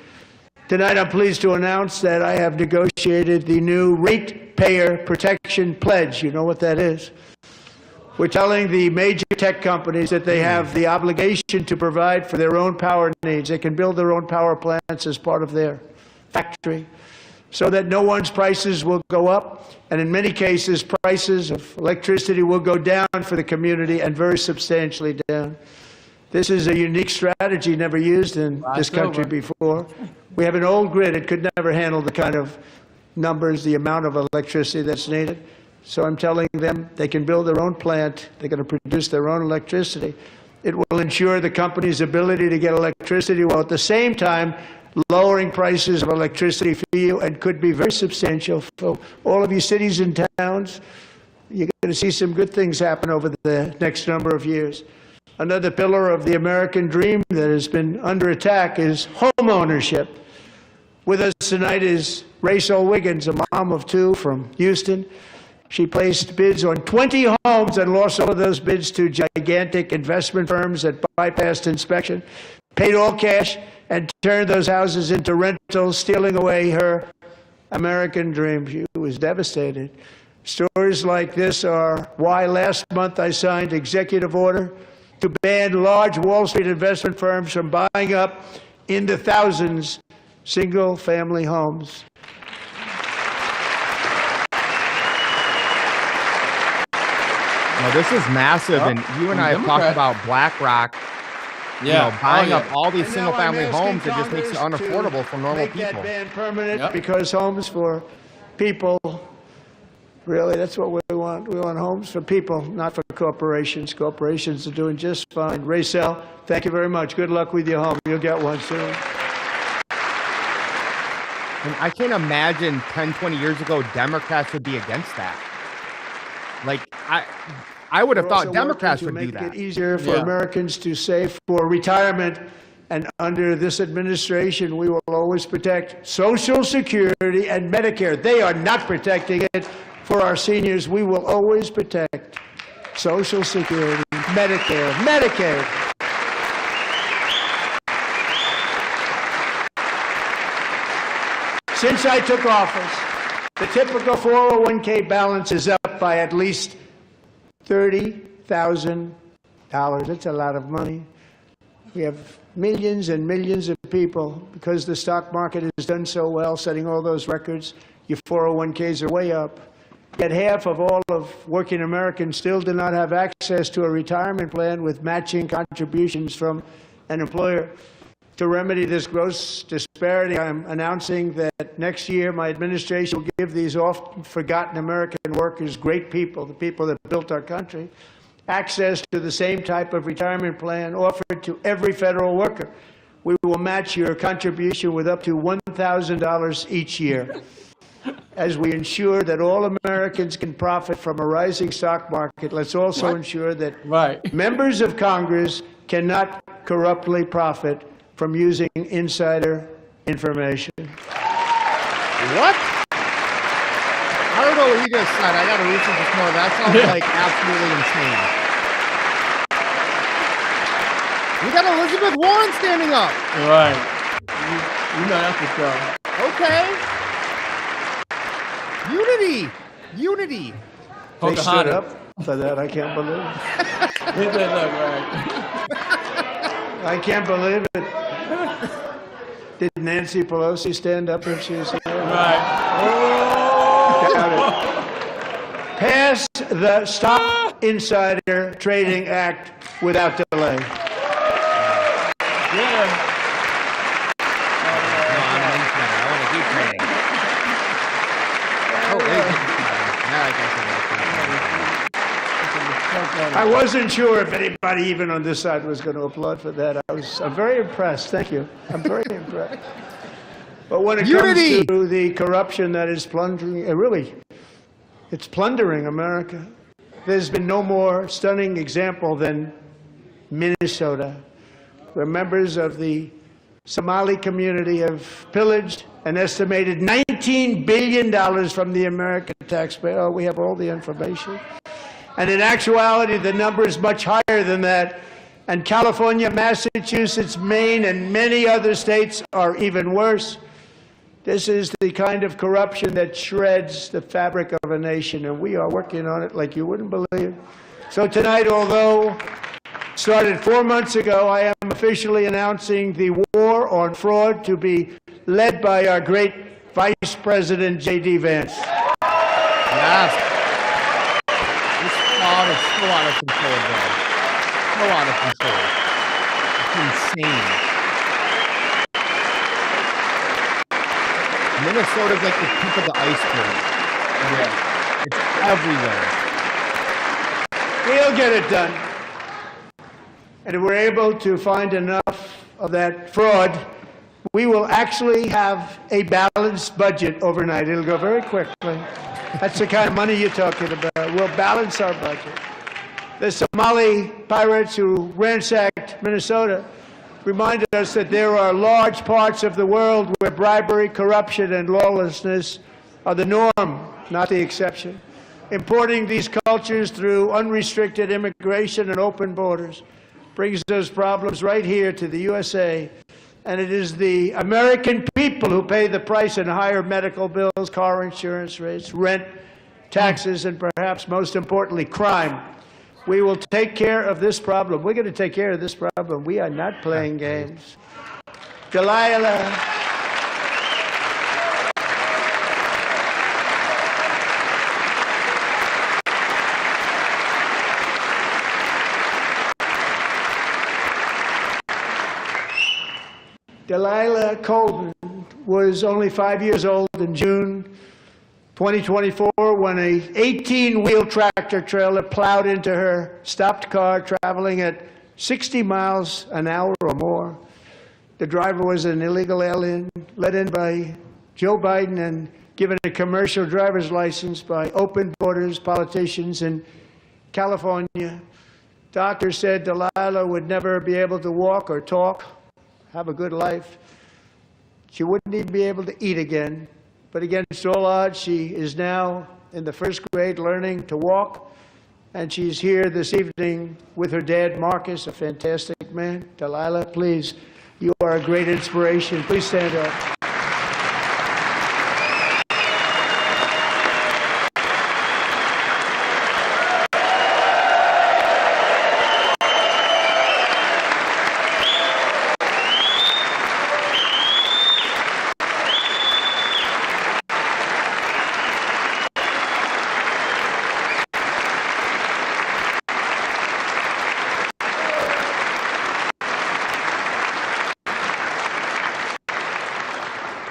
Tonight, I'm pleased to announce that I have negotiated the new Ratepayer Protection Pledge. You know what that is? We're telling the major tech companies that they have the obligation to provide for their own power needs. They can build their own power plants as part of their factory, so that no one's prices will go up, and in many cases, prices of electricity will go down for the community, and very substantially down. This is a unique strategy never used in this country before. We have an old grid. It could never handle the kind of numbers, the amount of electricity that's needed. So I'm telling them they can build their own plant. They're going to produce their own electricity. It will ensure the company's ability to get electricity while at the same time lowering prices of electricity for you, and could be very substantial for all of you cities and towns. You're going to see some good things happen over the next number of years. Another pillar of the American dream that has been under attack is home ownership. With us tonight is Rachel Wiggins, a mom of two from Houston. She placed bids on 20 homes and lost all of those bids to gigantic investment firms that bypassed inspection, paid all cash, and turned those houses into rentals, stealing away her American dream. She was devastated. Stories like this are why last month I signed executive order to ban large Wall Street investment firms from buying up into thousands single-family homes.
Now, this is massive, and you and I have talked about BlackRock. Buying up all these single-family homes, it just makes it unaffordable for normal people.
Make that ban permanent, because homes for people, really, that's what we want. We want homes for people, not for corporations. Corporations are doing just fine. Racel, thank you very much. Good luck with your home. You'll get one soon.
And I can't imagine 10, 20 years ago, Democrats would be against that. Like, I would have thought Democrats would do that.
Make it easier for Americans to save for retirement. And under this administration, we will always protect Social Security and Medicare. They are not protecting it for our seniors. We will always protect Social Security, Medicare, Medicaid. Since I took office, the typical 401k balance is up by at least $30,000. That's a lot of money. We have millions and millions of people, because the stock market has done so well, setting all those records, your 401ks are way up. Yet half of all of working Americans still do not have access to a retirement plan with matching contributions from an employer. To remedy this gross disparity, I'm announcing that next year my administration will give these often forgotten American workers, great people, the people that built our country, access to the same type of retirement plan offered to every federal worker. We will match your contribution with up to $1,000 each year as we ensure that all Americans can profit from a rising stock market. Let's also ensure that members of Congress cannot corruptly profit from using insider information.
What? I don't know what you just said. I got to research this more. That sounds like absolutely insane. We got Elizabeth Warren standing up.
Right. You know that's for sure.
Okay. Unity. Unity.
They stood up for that. I can't believe it.
He said, look, right.
I can't believe it. Did Nancy Pelosi stand up when she was here?
Right.
Got it. Pass the Stop Insider Trading Act without delay.
Yeah.
No, I'm an insider. I want to keep trading. Oh, there's now I guess
I wasn't sure if anybody even on this side was going to applaud for that. I'm very impressed. Thank you. I'm very impressed. But when it comes to the corruption that is plundering, it's plundering America. There's been no more stunning example than Minnesota, where members of the Somali community have pillaged an estimated $19 billion from the American taxpayer. Oh, we have all the information. And in actuality, the number is much higher than that. And California, Massachusetts, Maine, and many other states are even worse. This is the kind of corruption that shreds the fabric of a nation, and we are working on it like you wouldn't believe. So tonight, although started 4 months ago, I am officially announcing the war on fraud to be led by our great Vice President J.D. Vance.
Yes. Fraud is so out of control, bro. So out of control. It's insane. Minnesota's like the tip of the iceberg. Yeah. It's everywhere.
We'll get it done. And if we're able to find enough of that fraud, we will actually have a balanced budget overnight. It'll go very quickly. That's the kind of money you're talking about. We'll balance our budget. The Somali pirates who ransacked Minnesota reminded us that there are large parts of the world where bribery, corruption, and lawlessness are the norm, not the exception. Importing these cultures through unrestricted immigration and open borders brings those problems right here to the USA. And it is the American people who pay the price in higher medical bills, car insurance rates, rent, taxes, and perhaps most importantly, crime. We will take care of this problem. We're going to take care of this problem. We are not playing games. Delilah. Delilah Colvin was only 5 years old in June 2024 when a 18-wheel tractor trailer plowed into her stopped car traveling at 60 miles an hour or more. The driver was an illegal alien let in by Joe Biden and given a commercial driver's license by open borders politicians in California. Doctors said Delilah would never be able to walk or talk, have a good life. She wouldn't even be able to eat again. But against all odds, she is now in the first grade learning to walk. And she's here this evening with her dad, Marcus, a fantastic man. Delilah, please, you are a great inspiration. Please stand up.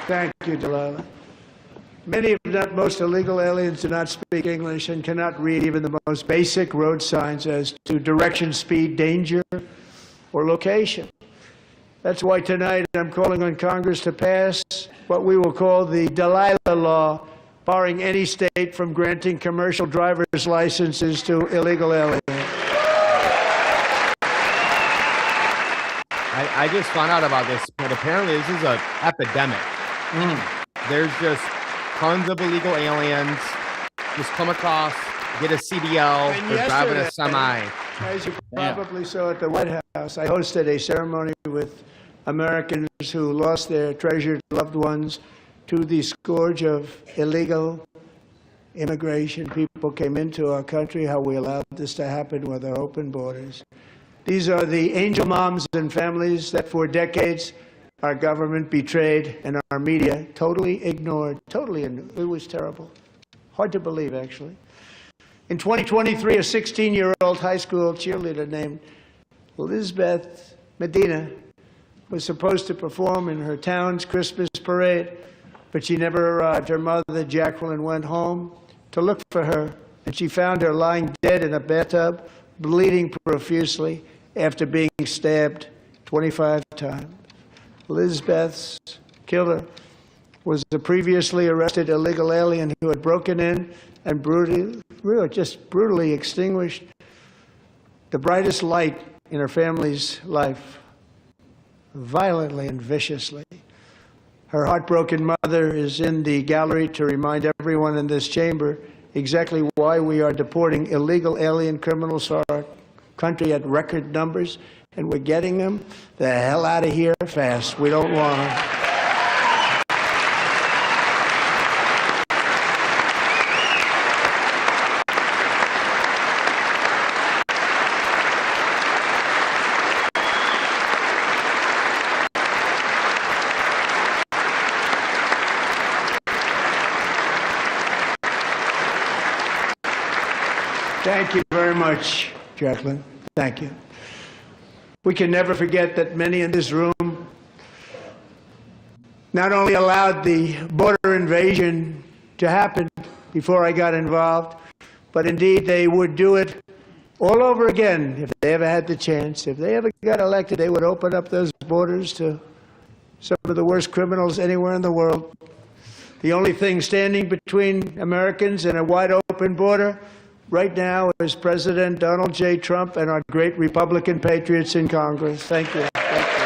Thank you, Delilah. Many, if not most, illegal aliens do not speak English and cannot read even the most basic road signs as to direction, speed, danger, or location. That's why tonight I'm calling on Congress to pass what we will call the Delilah Law, barring any state from granting commercial driver's licenses to illegal aliens.
I just found out about this, but apparently this is an epidemic. There's just tons of illegal aliens just come across, get a CDL,
And
they're driving a
yesterday,
semi.
As you probably saw at the White House, I hosted a ceremony with Americans who lost their treasured loved ones to the scourge of illegal immigration. People came into our country, how we allowed this to happen with our open borders. These are the angel moms and families that for decades our government betrayed and our media totally ignored. It was terrible. Hard to believe, actually. In 2023, a 16-year-old high school cheerleader named Elizabeth Medina was supposed to perform in her town's Christmas parade, but she never arrived. Her mother, Jacqueline, went home to look for her, and she found her lying dead in a bathtub, bleeding profusely after being stabbed 25 times. Elizabeth's killer was a previously arrested illegal alien who had broken in and brutally extinguished the brightest light in her family's life, violently and viciously. Her heartbroken mother is in the gallery to remind everyone in this chamber exactly why we are deporting illegal alien criminals to our country at record numbers, and we're getting them the hell out of here fast. We don't want them. Thank you very much, Jacqueline. Thank you. We can never forget that many in this room not only allowed the border invasion to happen before I got involved, but indeed they would do it all over again if they ever had the chance. If they ever got elected, they would open up those borders to some of the worst criminals anywhere in the world. The only thing standing between Americans and a wide open border right now is President Donald J. Trump and our great Republican patriots in Congress. Thank you. Thank you.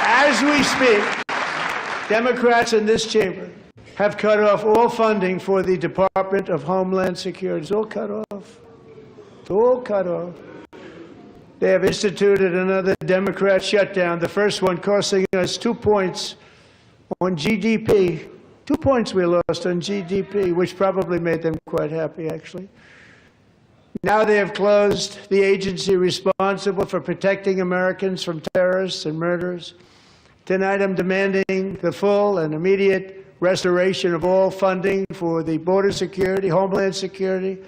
As we speak, Democrats in this chamber have cut off all funding for the Department of Homeland Security. It's all cut off. It's all cut off. They have instituted another Democrat shutdown, the first one costing us 2 points on GDP. 2 points we lost on GDP, which probably made them quite happy, actually. Now they have closed the agency responsible for protecting Americans from terrorists and murderers. Tonight I'm demanding the full and immediate restoration of all funding for the border security, homeland security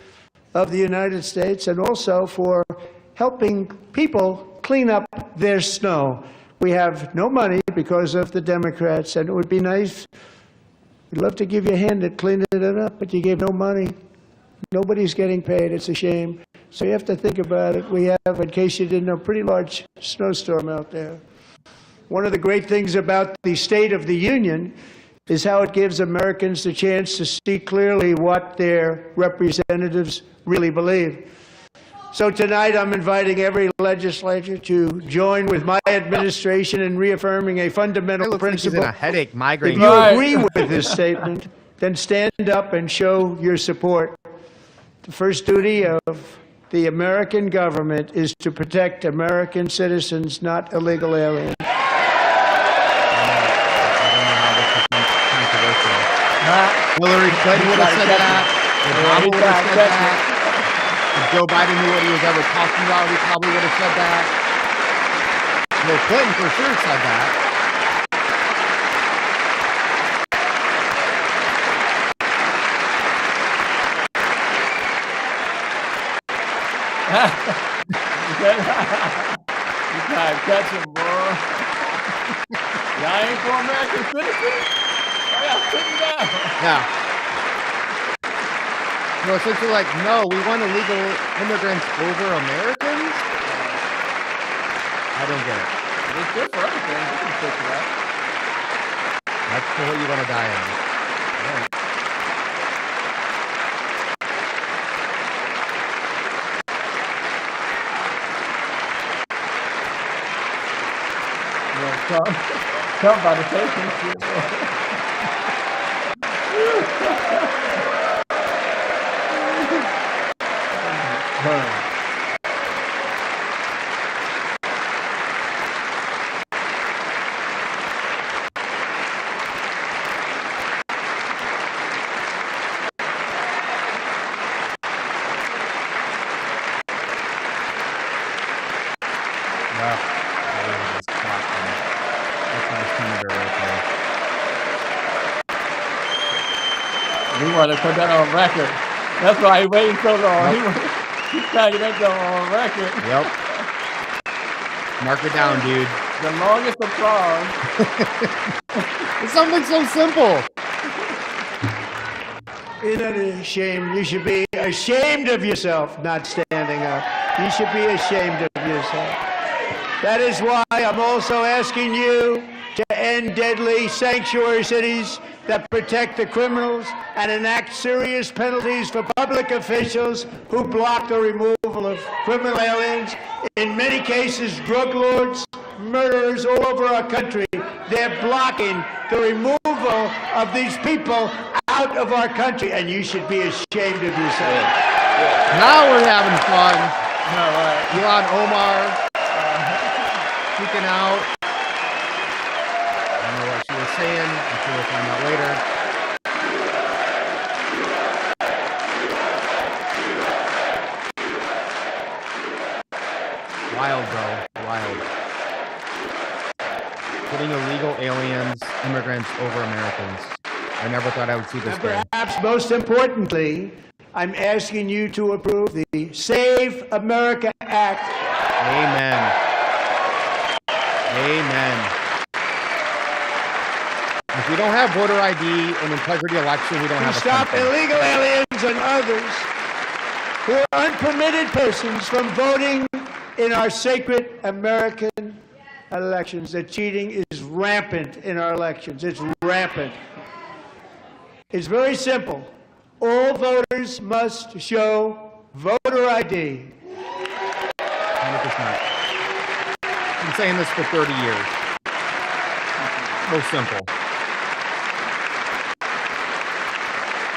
of the United States, and also for helping people clean up their snow. We have no money because of the Democrats, and it would be nice. We'd love to give you a hand at cleaning it up, but you gave no money. Nobody's getting paid. It's a shame. So you have to think about it. We have, in case you didn't know, a pretty large snowstorm out there. One of the great things about the State of the Union is how it gives Americans the chance to see clearly what their representatives really believe. So tonight I'm inviting every legislature to join with my administration in reaffirming a fundamental principle.
Like he's in a headache, migraine.
If you agree with this statement, then stand up and show your support. The first duty of the American government is to protect American citizens, not illegal aliens.
Hillary Clinton would have said that. Obama would have said that. If Joe Biden knew what he was ever talking about, he probably would have said that. Well, Clinton for sure said that.
You gotta catch him, boy. Y'all ain't for American citizens? Why y'all sitting down?
Yeah. No, essentially like, no, we want illegal immigrants over Americans? I don't get it.
It's good for other things. You can fix that.
That's the hill you want to die on. All right.
Trump about to take this shit, boy. We want to put that on record. That's why he's waiting so long. He's trying to get that on record.
Yep. Mark it down, dude.
The longest applause.
It's something so simple.
Isn't that a shame? You should be ashamed of yourself not standing up. You should be ashamed of yourself. That is why I'm also asking you to end deadly sanctuary cities that protect the criminals and enact serious penalties for public officials who block the removal of criminal aliens. In many cases, drug lords, murderers all over our country, they're blocking the removal of these people out of our country, and you should be ashamed of yourself.
Now we're having fun.
All right.
Elon Omar speaking out. I don't know what she was saying. I'm sure we'll find out later. Wild, bro. Wild. Putting illegal aliens, immigrants over Americans. I never thought I would see this
And
day.
perhaps most importantly, I'm asking you to approve the Save America Act.
Amen. Amen. If we don't have voter ID and integrity election, we don't
To
have a
stop
country.
illegal aliens and others who are unpermitted persons from voting in our sacred American elections. The cheating is rampant in our elections. It's rampant. It's very simple. All voters must show voter ID.
100%. I've been saying this for 30 years. So simple.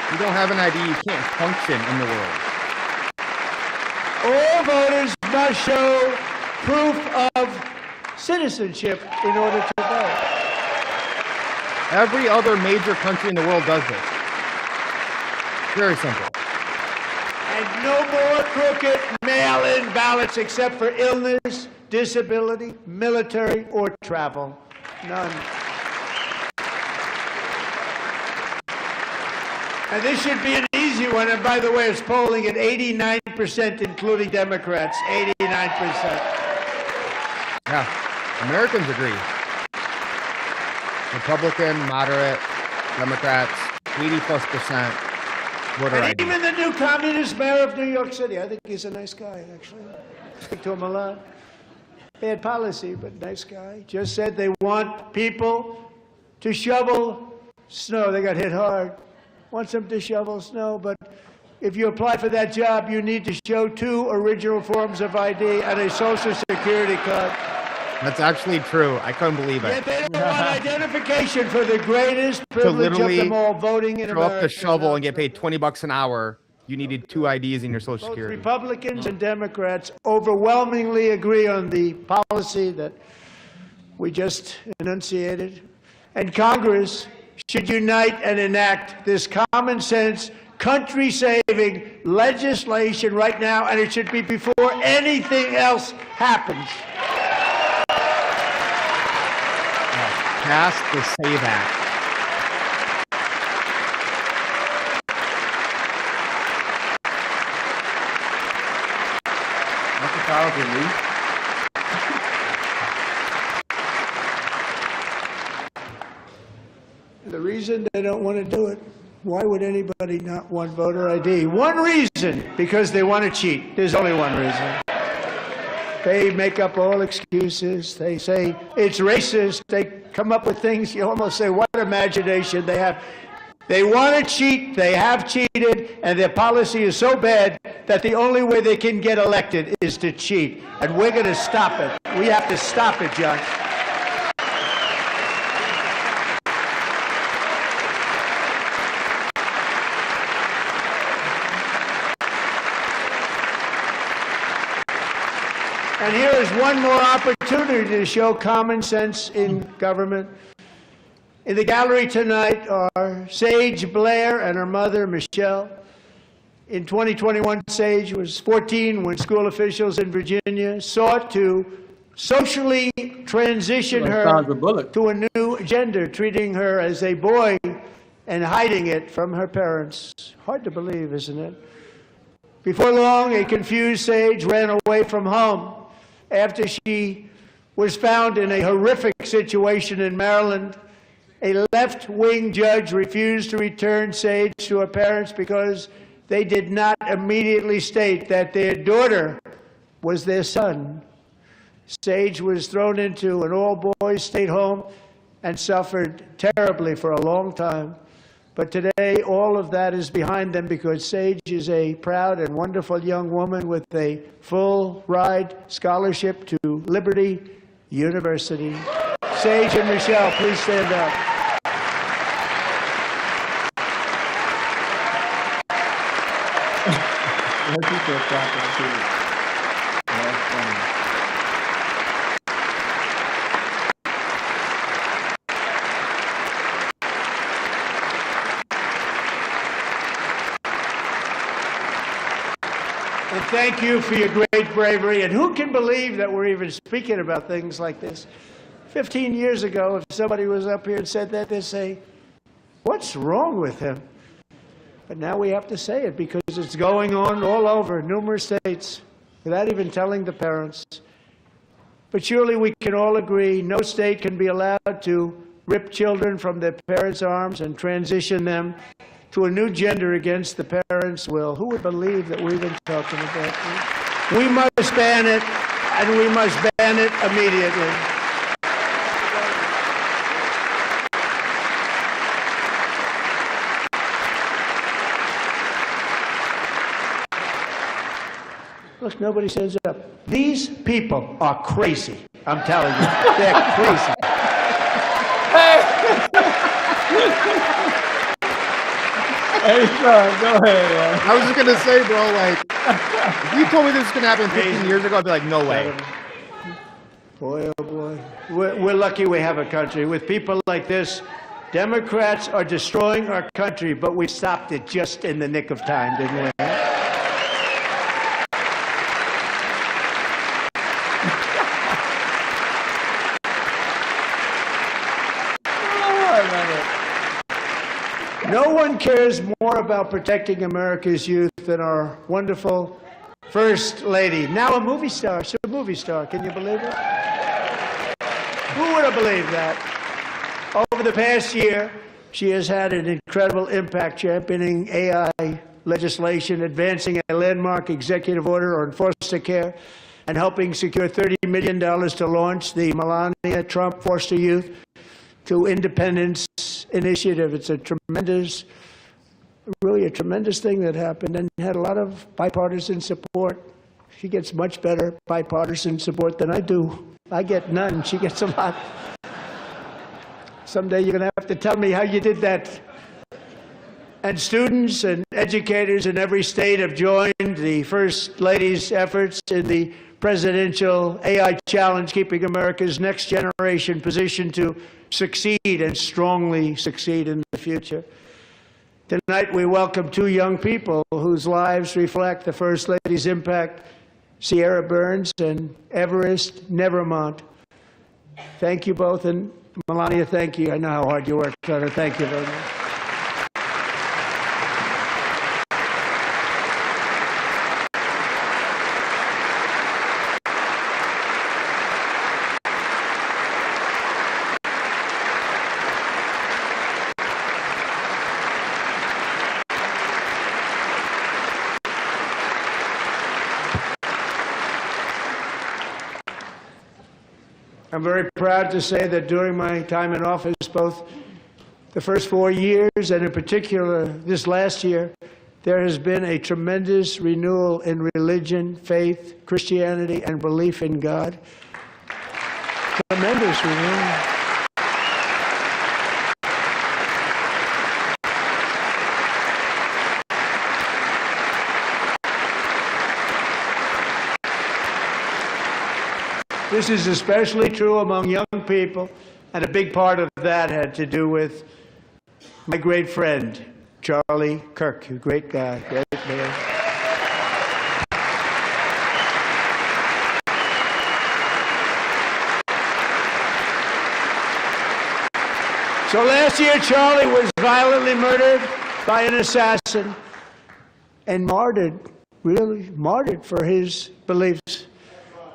If you don't have an ID, you can't function in the world.
All voters must show proof of citizenship in order to vote.
Every other major country in the world does this. Very simple.
And no more crooked mail-in ballots except for illness, disability, military, or travel. None. And this should be an easy one. And by the way, it's polling at 89%, including Democrats. 89%.
Yeah, Americans agree. Republican, moderate, Democrats, 80+% voter
And
ID.
even the new communist mayor of New York City, I think he's a nice guy, actually. Speak to him a lot. Bad policy, but nice guy. Just said they want people to shovel snow. They got hit hard. Wants them to shovel snow, but if you apply for that job, you need to show 2 original forms of ID and a Social Security card.
That's actually true. I couldn't believe
Yet
it.
they don't want identification for the greatest privilege of
literally
them all, voting in
Throw up
America.
the shovel and get paid $20 an hour. You needed 2 IDs in your Social
Both
Security.
Republicans and Democrats overwhelmingly agree on the policy that we just enunciated. And Congress should unite and enact this common sense, country-saving legislation right now, and it should be before anything else happens.
Pass the SAVE Act.
Powerful,
The reason they don't want to do it, why would anybody not want voter ID? One reason, because they want to cheat. There's only one reason. They make up all excuses. They say it's racist. They come up with things. You almost say, what imagination they have. They want to cheat. They have cheated. And their policy is so bad that the only way they can get elected is to cheat. And we're going to stop it. We have to stop it, John. And here is one more opportunity to show common sense in government. In the gallery tonight are Sage Blair and her mother, Michelle. In 2021, Sage was 14 when school officials in Virginia sought to socially transition her to a new gender, treating her as a boy and hiding it from her parents. Hard to believe, isn't it? Before long, a confused Sage ran away from home after she was found in a horrific situation in Maryland. A left-wing judge refused to return Sage to her parents because they did not immediately state that their daughter was their son. Sage was thrown into an all-boys state home and suffered terribly for a long time. But today, all of that is behind them because Sage is a proud and wonderful young woman with a full-ride scholarship to Liberty University. Sage and Michelle, please stand up. And thank you for your great bravery. And who can believe that we're even speaking about things like this? 15 years ago, if somebody was up here and said that, they'd say, what's wrong with him? But now we have to say it because it's going on all over numerous states without even telling the parents. But surely we can all agree no state can be allowed to rip children from their parents' arms and transition them to a new gender against the parents' will. Who would believe that we've been talking about this? We must ban it, and we must ban it immediately. Look, nobody stands up. These people are crazy. I'm telling you, they're crazy.
Hey, Sean, go ahead, man.
I was just gonna say, bro, like, if you told me this was gonna happen 15 years ago, I'd be like, no way.
Boy, oh boy. We're lucky we have a country. With people like this, Democrats are destroying our country, but we stopped it just in the nick of time, didn't we? No one cares more about protecting America's youth than our wonderful First Lady. Now a movie star. She's a movie star. Can you believe it? Who would have believed that? Over the past year, she has had an incredible impact championing AI legislation, advancing a landmark executive order on foster care, and helping secure $30 million to launch the Melania Trump Foster Youth to Independence initiative. It's a tremendous, really a tremendous thing that happened and had a lot of bipartisan support. She gets much better bipartisan support than I do. I get none. She gets a lot. Someday you're going to have to tell me how you did that. And students and educators in every state have joined the First Lady's efforts in the presidential AI challenge, keeping America's next generation positioned to succeed and strongly succeed in the future. Tonight we welcome two young people whose lives reflect the First Lady's impact, Sierra Burns and Everest Nevermont. Thank you both, and Melania, thank you. I know how hard you work on it. Thank you very much. I'm very proud to say that during my time in office, both the first 4 years and in particular this last year, there has been a tremendous renewal in religion, faith, Christianity, and belief in God. Tremendous renewal. This is especially true among young people, and a big part of that had to do with my great friend, Charlie Kirk, a great guy, great man. So last year, Charlie was violently murdered by an assassin and martyred, really martyred for his beliefs.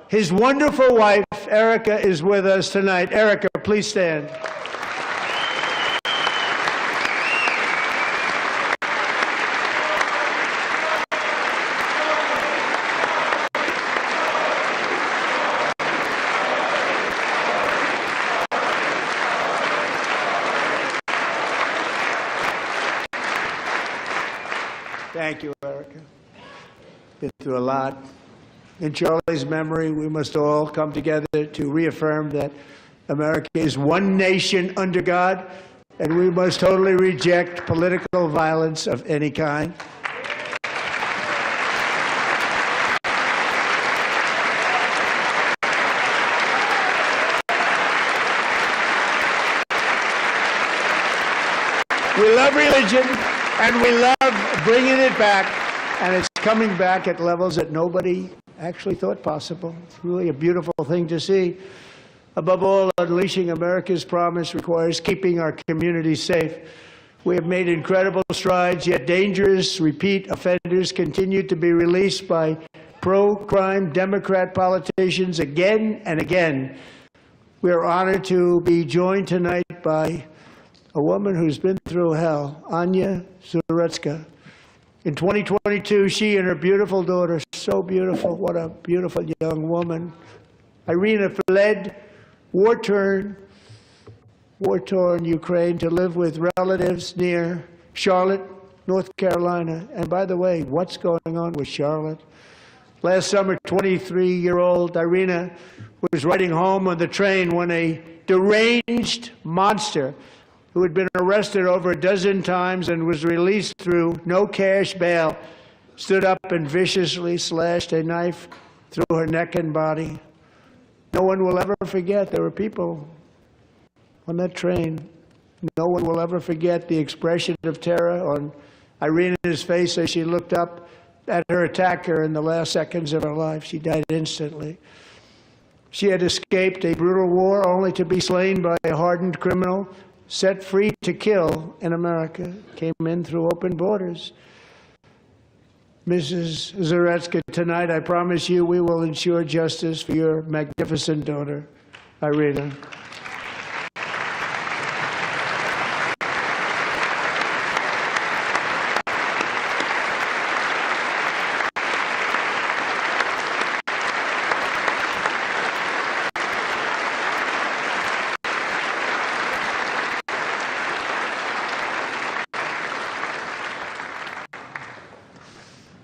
His wonderful wife, Erica, is with us tonight. Erica, please stand. Thank you, Erica. Been through a lot. In Charlie's memory, we must all come together to reaffirm that America is one nation under God, and we must totally reject political violence of any kind. We love religion, and we love bringing it back, and it's coming back at levels that nobody actually thought possible. It's really a beautiful thing to see. Above all, unleashing America's promise requires keeping our communities safe. We have made incredible strides, yet dangerous repeat offenders continue to be released by pro-crime Democrat politicians again and again. We are honored to be joined tonight by a woman who's been through hell, Anya Zuretska. In 2022, she and her beautiful daughter, so beautiful, what a beautiful young woman, Irina, fled war-torn Ukraine to live with relatives near Charlotte, North Carolina. And by the way, what's going on with Charlotte? Last summer, 23-year-old Irina was riding home on the train when a deranged monster who had been arrested over a dozen times and was released through no cash bail, stood up and viciously slashed a knife through her neck and body. No one will ever forget. There were people on that train. No one will ever forget the expression of terror on Irina's face as she looked up at her attacker in the last seconds of her life. She died instantly. She had escaped a brutal war only to be slain by a hardened criminal set free to kill in America, came in through open borders. Mrs. Zuretska, tonight I promise you we will ensure justice for your magnificent daughter, Irina.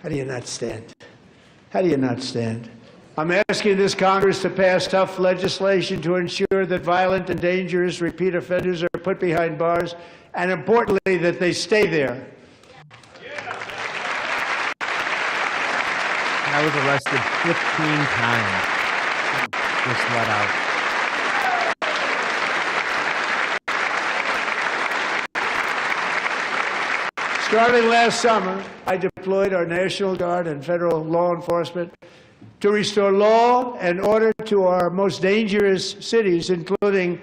How do you not stand? How do you not stand? I'm asking this Congress to pass tough legislation to ensure that violent and dangerous repeat offenders are put behind bars, and importantly, that they stay there.
I was arrested 15 times. Just let out.
Starting last summer, I deployed our National Guard and federal law enforcement to restore law and order to our most dangerous cities, including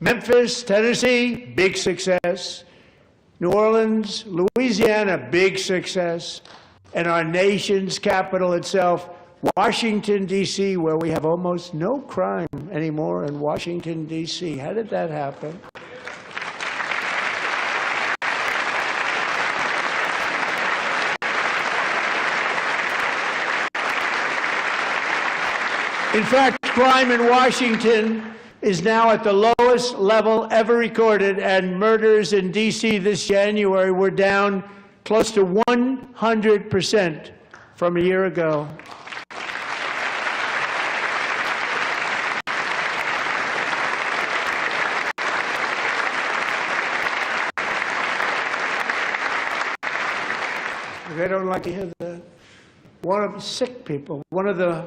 Memphis, Tennessee, big success, New Orleans, Louisiana, big success, and our nation's capital itself, Washington, D.C., where we have almost no crime anymore in Washington, D.C. How did that happen? In fact, crime in Washington is now at the lowest level ever recorded, and murders in D.C. this January were down close to 100% from a year ago. They don't like to hear that. One of the sick people, one of the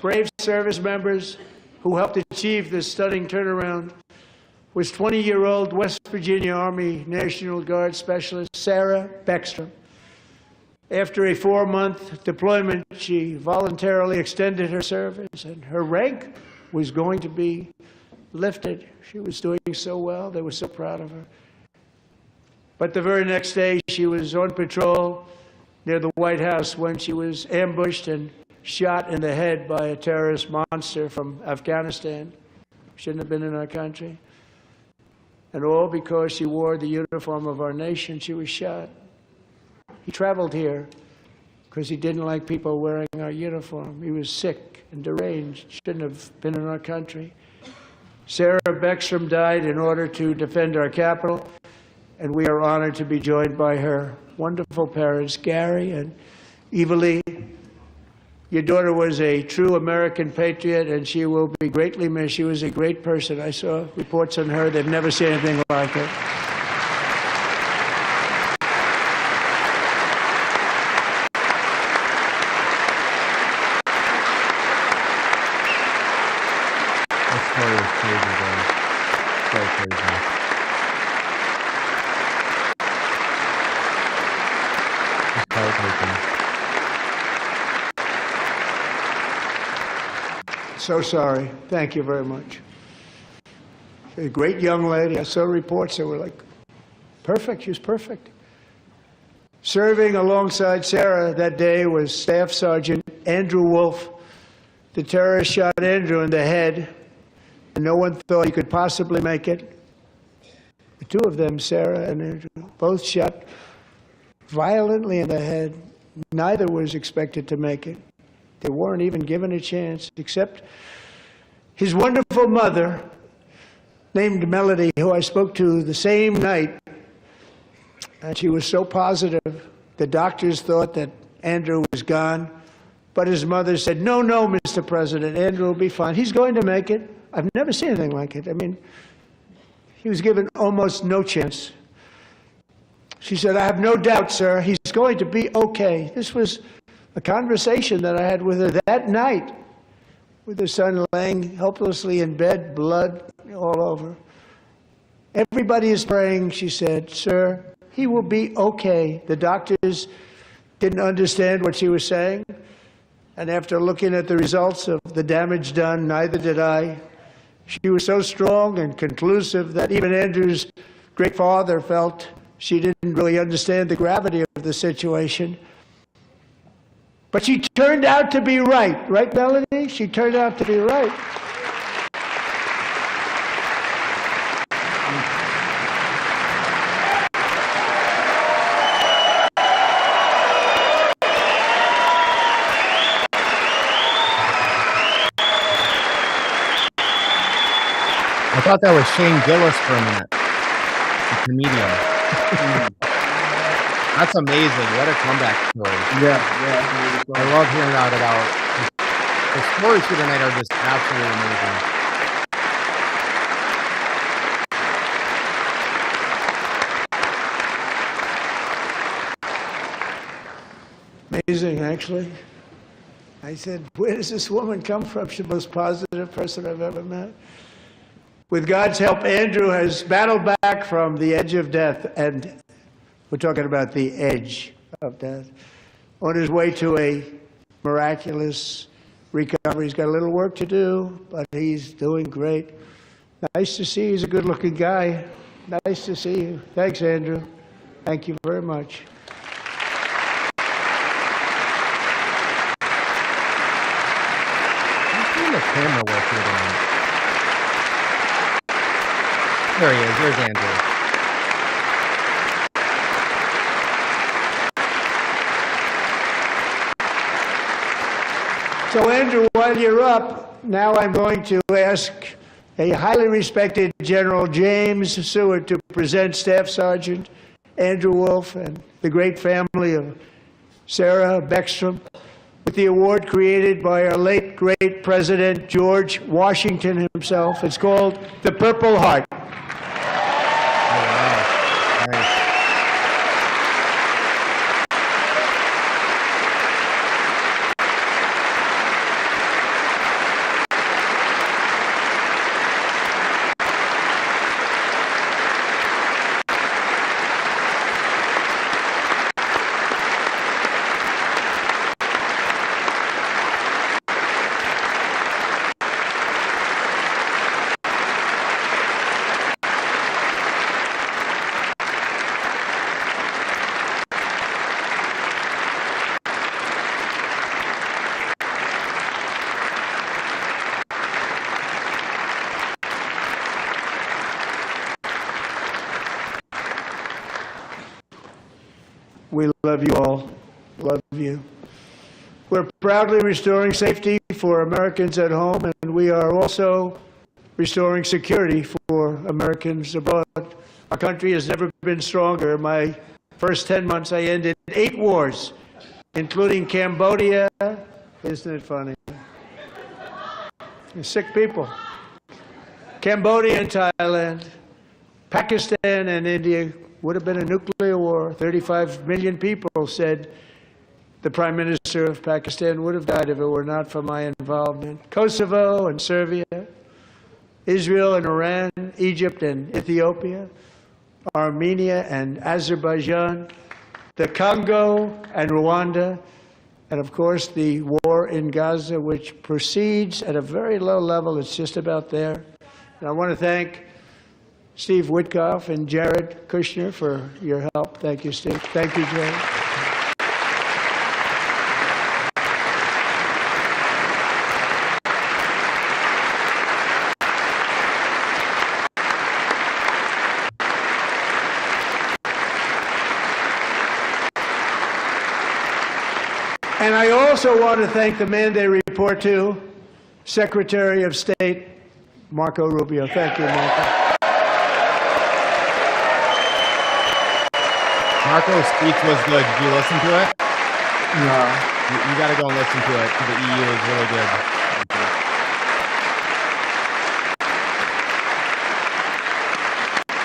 brave service members who helped achieve this stunning turnaround was 20-year-old West Virginia Army National Guard Specialist Sarah Beckstrom. After a 4-month deployment, she voluntarily extended her service, and her rank was going to be lifted. She was doing so well. They were so proud of her. But the very next day, she was on patrol near the White House when she was ambushed and shot in the head by a terrorist monster from Afghanistan. Shouldn't have been in our country. And all because she wore the uniform of our nation, she was shot. He traveled here because he didn't like people wearing our uniform. He was sick and deranged, shouldn't have been in our country. Sarah Beckstrom died in order to defend our capital, and we are honored to be joined by her wonderful parents, Gary and Eva Lee. Your daughter was a true American patriot, and she will be greatly missed. She was a great person. I saw reports on her. They've never seen anything like it.
That story is crazy, guys. So crazy. It's heartbreaking.
So sorry. Thank you very much. A great young lady. I saw reports that were like, perfect. She was perfect. Serving alongside Sarah that day was Staff Sergeant Andrew Wolf. The terrorist shot Andrew in the head, and no one thought he could possibly make it. The two of them, Sarah and Andrew, both shot violently in the head. Neither was expected to make it. They weren't even given a chance, except his wonderful mother, named Melody, who I spoke to the same night. And she was so positive. The doctors thought that Andrew was gone. But his mother said, no, no, Mr. President, Andrew will be fine. He's going to make it. I've never seen anything like it. I mean, he was given almost no chance. She said, I have no doubt, sir, he's going to be okay. This was a conversation that I had with her that night, with her son laying helplessly in bed, blood all over. Everybody is praying, she said, sir, he will be okay. The doctors didn't understand what she was saying. And after looking at the results of the damage done, neither did I. She was so strong and conclusive that even Andrew's great father felt she didn't really understand the gravity of the situation. But she turned out to be right. Right, Melanie? She turned out to be right.
I thought that was Shane Gillis for a minute, the comedian. That's amazing. What a comeback story.
Yeah.
I love hearing about the stories here tonight are just absolutely amazing.
Amazing, actually. I said, where does this woman come from? She's the most positive person I've ever met. With God's help, Andrew has battled back from the edge of death, and we're talking about the edge of death, on his way to a miraculous recovery. He's got a little work to do, but he's doing great. Nice to see you. He's a good-looking guy. Nice to see you. Thanks, Andrew. Thank you very much.
I'm doing the camera work here tonight. There he is. There's Andrew.
So, Andrew, while you're up, now I'm going to ask a highly respected General James Seward to present Staff Sergeant Andrew Wolf and the great family of Sarah Beckstrom with the award created by our late great President George Washington himself. It's called the Purple Heart.
Oh, wow. Nice.
We love you all. Love you. We're proudly restoring safety for Americans at home, and we are also restoring security for Americans abroad. Our country has never been stronger. My first 10 months, I ended 8 wars, including Cambodia. Isn't it funny? Sick people. Cambodia and Thailand, Pakistan and India. Would have been a nuclear war. 35 million people said the Prime Minister of Pakistan would have died if it were not for my involvement. Kosovo and Serbia, Israel and Iran, Egypt and Ethiopia, Armenia and Azerbaijan, the Congo and Rwanda, and of course the war in Gaza, which proceeds at a very low level. It's just about there. And I want to thank Steve Witkoff and Jared Kushner for your help. Thank you, Steve. Thank you, Jared. And I also want to thank the man they report to, Secretary of State Marco Rubio. Thank you, Marco.
Marco's speech was good. Did you listen to it?
No.
You got to go and listen to it. The EU is really good.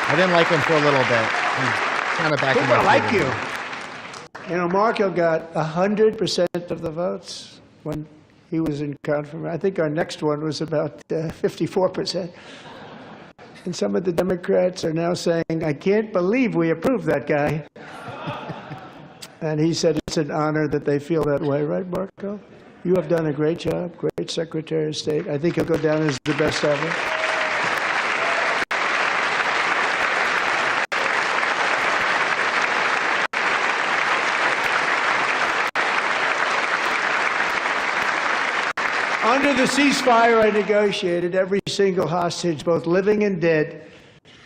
I didn't like him for a little bit. He's kind of back in
People
my
like
favor.
you. You know, Marco got 100% of the votes when he was in confirmation. I think our next one was about 54%. And some of the Democrats are now saying, I can't believe we approved that guy. And he said it's an honor that they feel that way, right, Marco? You have done a great job, great Secretary of State. I think he'll go down as the best ever. Under the ceasefire I negotiated, every single hostage, both living and dead,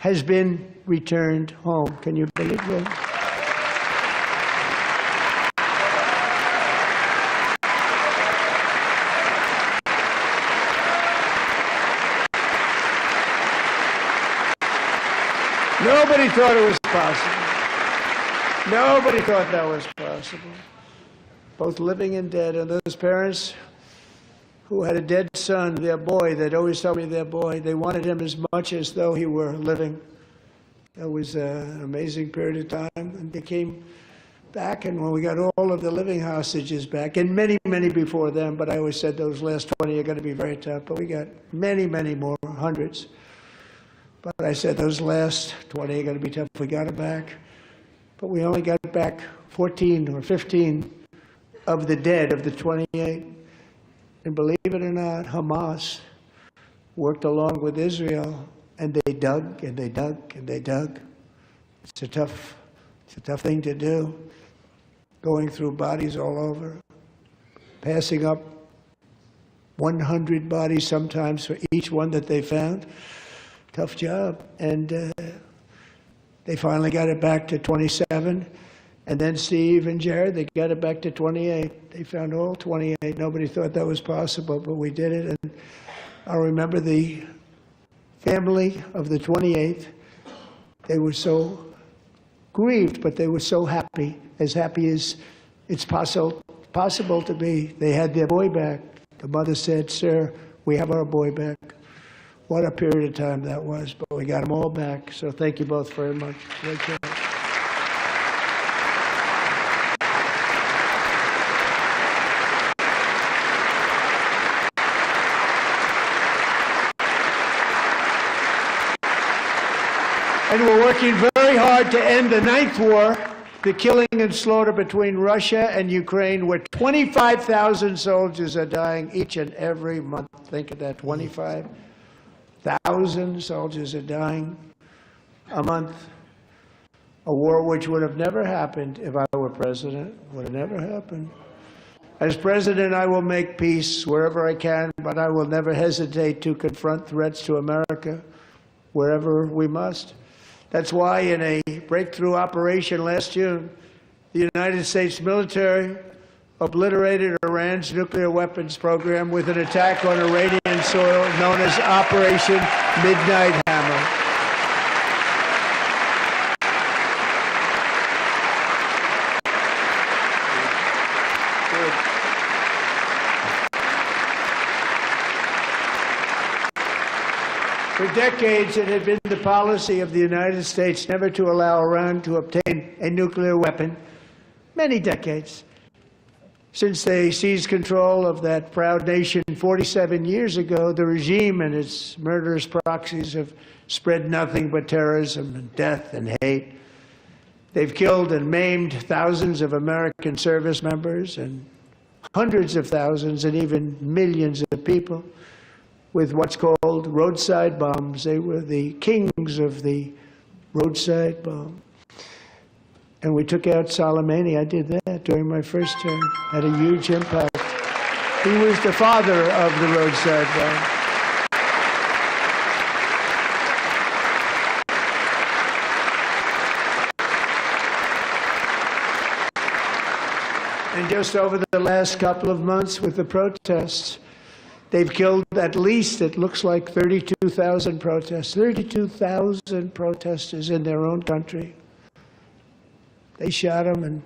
has been returned home. Can you believe that? Nobody thought it was possible. Nobody thought that was possible. Both living and dead, and those parents who had a dead son, their boy, they'd always tell me their boy, they wanted him as much as though he were living. That was an amazing period of time, and they came back, and when we got all of the living hostages back, and many, many before them, but I always said those last 20 are going to be very tough, but we got many, many more, hundreds. But I said those last 20 are going to be tough. We got them back, but we only got back 14 or 15 of the dead, of the 28. And believe it or not, Hamas worked along with Israel, and they dug and they dug and they dug. It's a tough thing to do, going through bodies all over, passing up 100 bodies sometimes for each one that they found. Tough job. And they finally got it back to 27. And then Steve and Jared, they got it back to 28. They found all 28. Nobody thought that was possible, but we did it. And I remember the family of the 28th. They were so grieved, but they were so happy as it's possible to be. They had their boy back. The mother said, "Sir, we have our boy back." What a period of time that was, but we got them all back. So thank you both very much. Great job. And we're working very hard to end the ninth war, the killing and slaughter between Russia and Ukraine, where 25,000 soldiers are dying each and every month. Think of that, 25,000 soldiers are dying a month. A war which would have never happened if I were president, would have never happened. As president, I will make peace wherever I can, but I will never hesitate to confront threats to America wherever we must. That's why in a breakthrough operation last June, the United States military obliterated Iran's nuclear weapons program with an attack on Iranian soil known as Operation Midnight Hammer. For decades, it had been the policy of the United States never to allow Iran to obtain a nuclear weapon. Many decades. Since they seized control of that proud nation 47 years ago, the regime and its murderous proxies have spread nothing but terrorism and death and hate. They've killed and maimed thousands of American service members and hundreds of thousands and even millions of people with what's called roadside bombs. They were the kings of the roadside bomb. And we took out Soleimani. I did that during my first term. Had a huge impact. He was the father of the roadside bomb. And just over the last couple of months with the protests, they've killed at least, it looks like, 32,000 protests. 32,000 protesters in their own country. They shot them and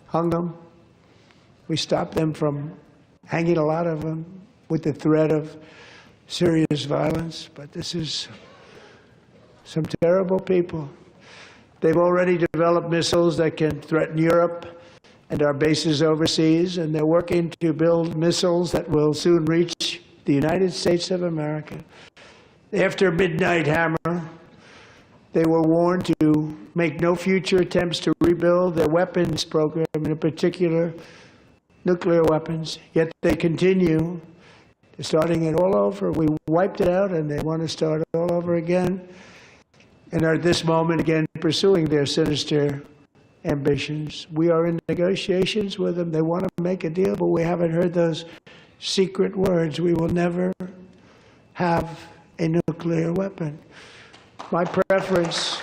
hung them. We stopped them from hanging a lot of them with the threat of serious violence. But this is some terrible people. They've already developed missiles that can threaten Europe and our bases overseas, and they're working to build missiles that will soon reach the United States of America. After Midnight Hammer, they were warned to make no future attempts to rebuild their weapons program, in particular nuclear weapons. Yet they continue. They're starting it all over. We wiped it out, and they want to start it all over again. And are at this moment again pursuing their sinister ambitions. We are in negotiations with them. They want to make a deal, but we haven't heard those secret words. We will never have a nuclear weapon. My preference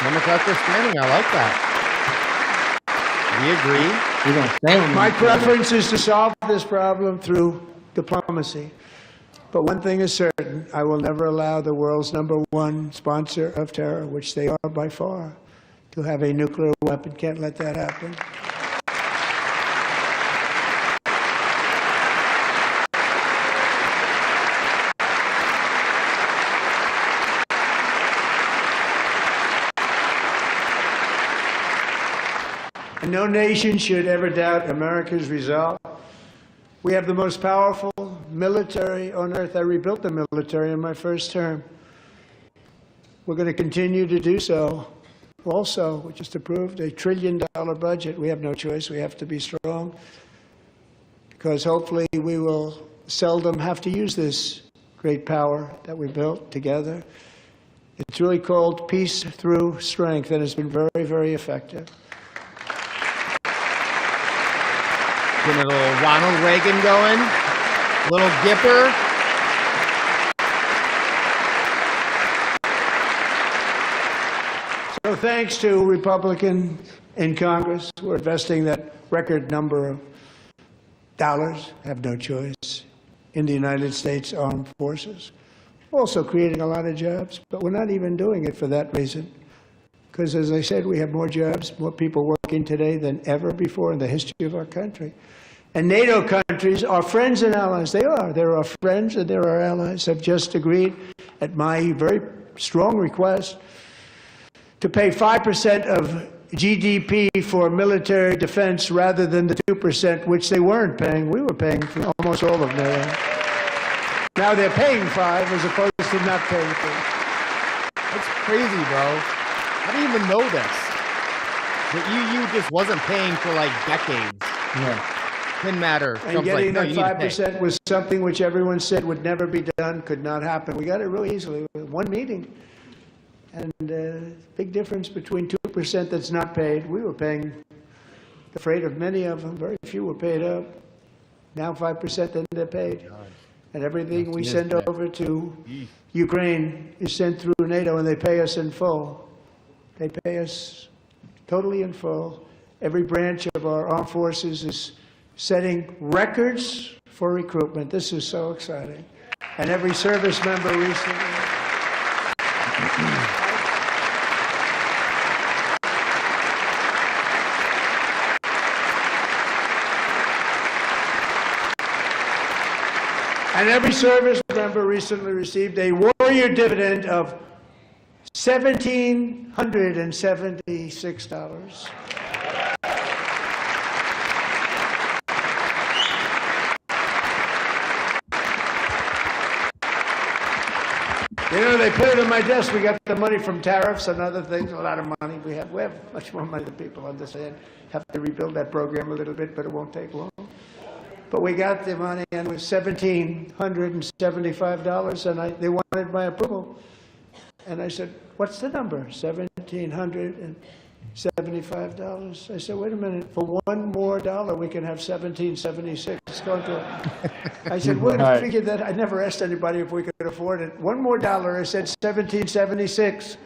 Democrats are standing. I like that. We agree.
We're gonna stand.
My preference is to solve this problem through diplomacy. But one thing is certain, I will never allow the world's #1 sponsor of terror, which they are by far, to have a nuclear weapon. Can't let that happen. And no nation should ever doubt America's resolve. We have the most powerful military on earth. I rebuilt the military in my first term. We're going to continue to do so. Also, we just approved a $1 trillion budget. We have no choice. We have to be strong, because hopefully we will seldom have to use this great power that we built together. It's really called peace through strength, and it's been very, very effective.
Getting a little Ronald Reagan going, a little Gipper.
So thanks to Republicans in Congress, we're investing that record number of dollars, have no choice, in the United States Armed Forces. Also creating a lot of jobs, but we're not even doing it for that reason. Because as I said, we have more jobs, more people working today than ever before in the history of our country. And NATO countries are friends and allies. They are. They're our friends and they're our allies. Have just agreed, at my very strong request, to pay 5% of GDP for military defense rather than the 2%, which they weren't paying. We were paying for almost all of NATO. Now they're paying 5 as opposed to not paying 3.
That's crazy, bro. I didn't even know this. The EU just wasn't paying for like decades.
Yeah.
Didn't matter.
And getting that 5% was something which everyone said would never be done, could not happen. We got it really easily with one meeting. And big difference between 2% that's not paid. We were paying, afraid of many of them, very few were paid up. Now 5% then they're paid. And everything we send over to Ukraine is sent through NATO and they pay us in full. They pay us totally in full. Every branch of our armed forces is setting records for recruitment. This is so exciting. And every service member recently. And every service member recently received a warrior dividend of $1,776. You know, they put it on my desk. We got the money from tariffs and other things, a lot of money. We have much more money than people understand. Have to rebuild that program a little bit, but it won't take long. But we got the money, and it was $1,775, and they wanted my approval. And I said, what's the number? $1,775. I said, wait a minute, for $1 more we can have $1,776. I said, we're going to figure that. I never asked anybody if we could afford it. $1 more, I said $1,776.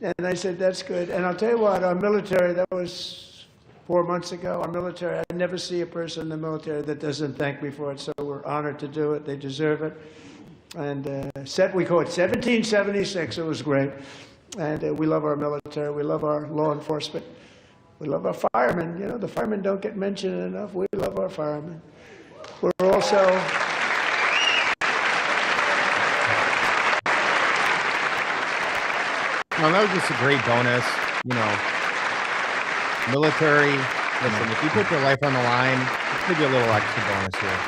And I said, that's good. And I'll tell you what, our military, that was 4 months ago, our military, I never see a person in the military that doesn't thank me for it, so we're honored to do it. They deserve it. And we call it 1776. It was great. And we love our military. We love our law enforcement. We love our firemen. You know, the firemen don't get mentioned enough. We love our firemen. We're also...
Well, that was just a great bonus, you know. Military, listen, if you put your life on the line, let's give you a little extra bonus here.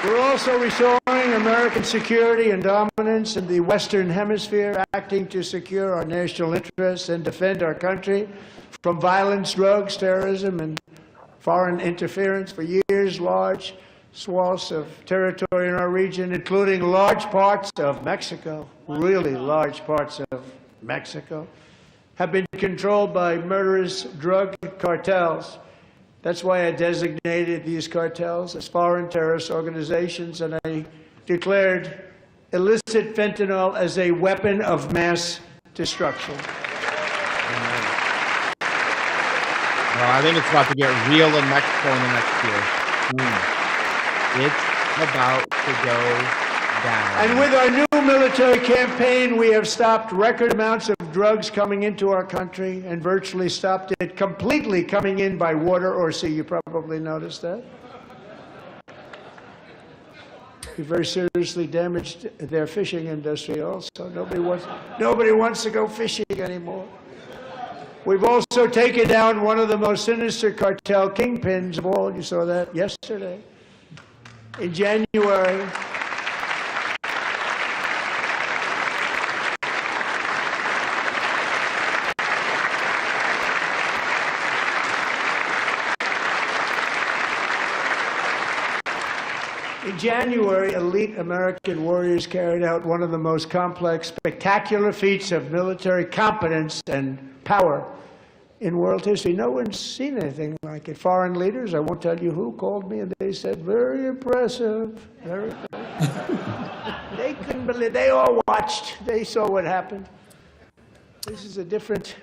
We're also restoring American security and dominance in the Western Hemisphere, acting to secure our national interests and defend our country from violence, drugs, terrorism, and foreign interference. For years, large swaths of territory in our region, including large parts of Mexico, really large parts of Mexico, have been controlled by murderous drug cartels. That's why I designated these cartels as foreign terrorist organizations, and I declared illicit fentanyl as a weapon of mass destruction.
Well, I think it's about to get real in Mexico in the next year. It's about to go down.
And with our new military campaign, we have stopped record amounts of drugs coming into our country and virtually stopped it completely coming in by water or sea. You probably noticed that. We very seriously damaged their fishing industry also. Nobody wants to go fishing anymore. We've also taken down one of the most sinister cartel kingpins of all. You saw that yesterday. In January, elite American warriors carried out one of the most complex, spectacular feats of military competence and power in world history. No one's seen anything like it. Foreign leaders, I won't tell you who, called me and they said, very impressive. Very impressive. They couldn't believe, they all watched. They saw what happened. This is a different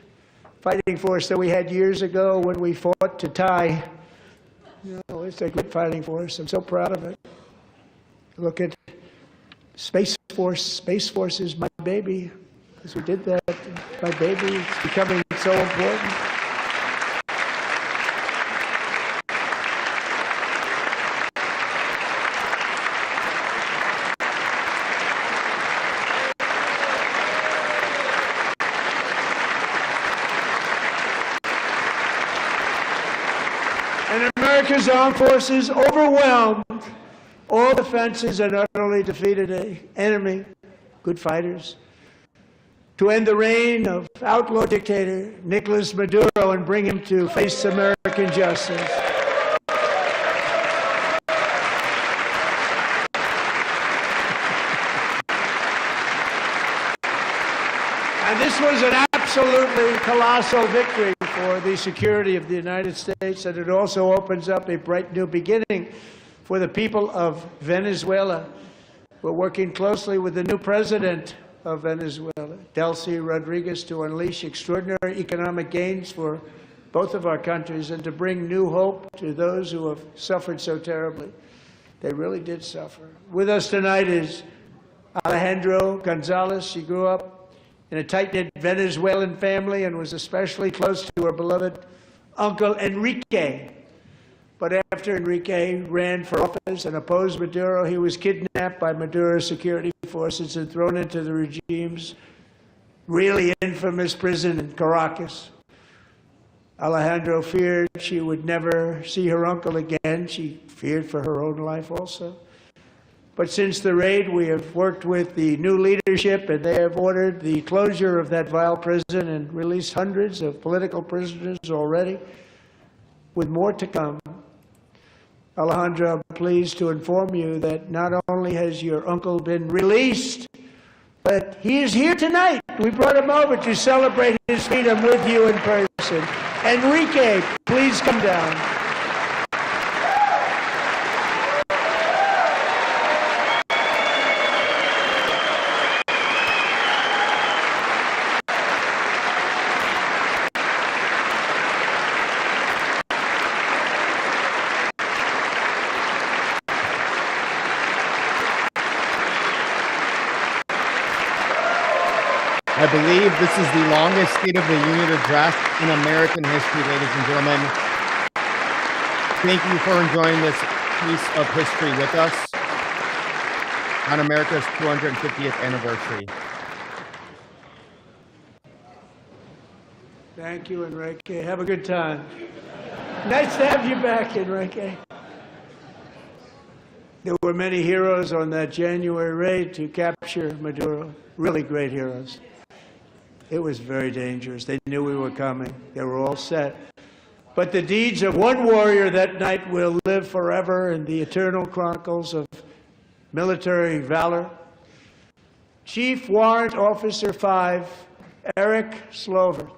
fighting force than we had years ago when we fought to tie. You know, it's a good fighting force. I'm so proud of it. Look at Space Force. Space Force is my baby. Because we did that. My baby is becoming so important. And America's armed forces overwhelmed all defenses and utterly defeated an enemy, good fighters, to end the reign of outlaw dictator Nicolas Maduro and bring him to face American justice. And this was an absolutely colossal victory for the security of the United States, and it also opens up a bright new beginning for the people of Venezuela. We're working closely with the new president of Venezuela, Delcy Rodriguez, to unleash extraordinary economic gains for both of our countries and to bring new hope to those who have suffered so terribly. They really did suffer. With us tonight is Alejandro Gonzalez. She grew up in a tight-knit Venezuelan family and was especially close to her beloved uncle Enrique. But after Enrique ran for office and opposed Maduro, he was kidnapped by Maduro's security forces and thrown into the regime's really infamous prison in Caracas. Alejandro feared she would never see her uncle again. She feared for her own life also. But since the raid, we have worked with the new leadership, and they have ordered the closure of that vile prison and released hundreds of political prisoners already, with more to come. Alejandro, I'm pleased to inform you that not only has your uncle been released, but he is here tonight. We brought him over to celebrate his freedom with you in person. Enrique, please come down.
I believe this is the longest State of the Union address in American history, ladies and gentlemen. Thank you for enjoying this piece of history with us on America's 250th anniversary.
Thank you, Enrique. Have a good time. Nice to have you back, Enrique. There were many heroes on that January raid to capture Maduro, really great heroes. It was very dangerous. They knew we were coming. They were all set. But the deeds of one warrior that night will live forever in the eternal chronicles of military valor. Chief Warrant Officer 5, Eric Slover,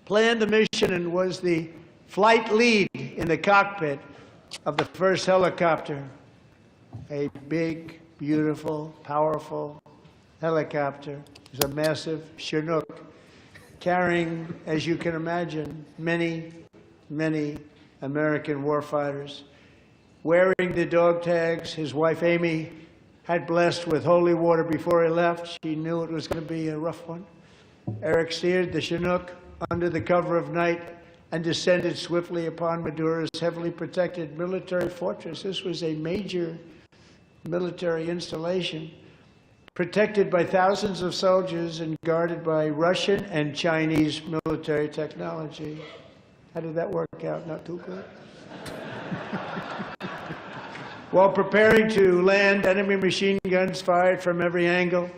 planned the mission and was the flight lead in the cockpit of the first helicopter. A big, beautiful, powerful helicopter. It was a massive Chinook carrying, as you can imagine, many, many American warfighters. Wearing the dog tags, his wife Amy had blessed with holy water before he left. She knew it was going to be a rough one. Eric steered the Chinook under the cover of night and descended swiftly upon Maduro's heavily protected military fortress. This was a major military installation, protected by thousands of soldiers and guarded by Russian and Chinese military technology. How did that work out? Not too good. While preparing to land, enemy machine guns fired from every angle,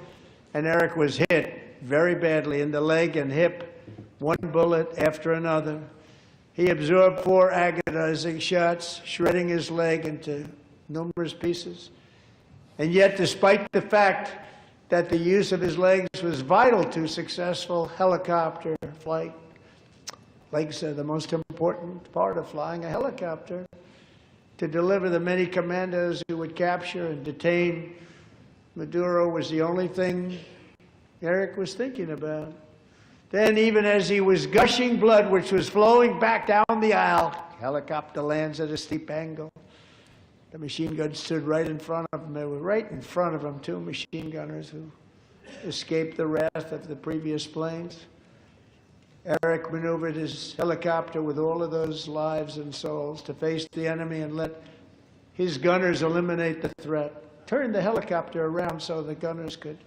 and Eric was hit very badly in the leg and hip, one bullet after another. He absorbed 4 agonizing shots, shredding his leg into numerous pieces. And yet, despite the fact that the use of his legs was vital to successful helicopter flight, legs are the most important part of flying a helicopter, to deliver the many commandos who would capture and detain Maduro was the only thing Eric was thinking about. Then, even as he was gushing blood, which was flowing back down the aisle, helicopter lands at a steep angle. The machine gun stood right in front of him. They were right in front of him, two machine gunners who escaped the wrath of the previous planes. Eric maneuvered his helicopter with all of those lives and souls to face the enemy and let his gunners eliminate the threat. Turned the helicopter around so the gunners could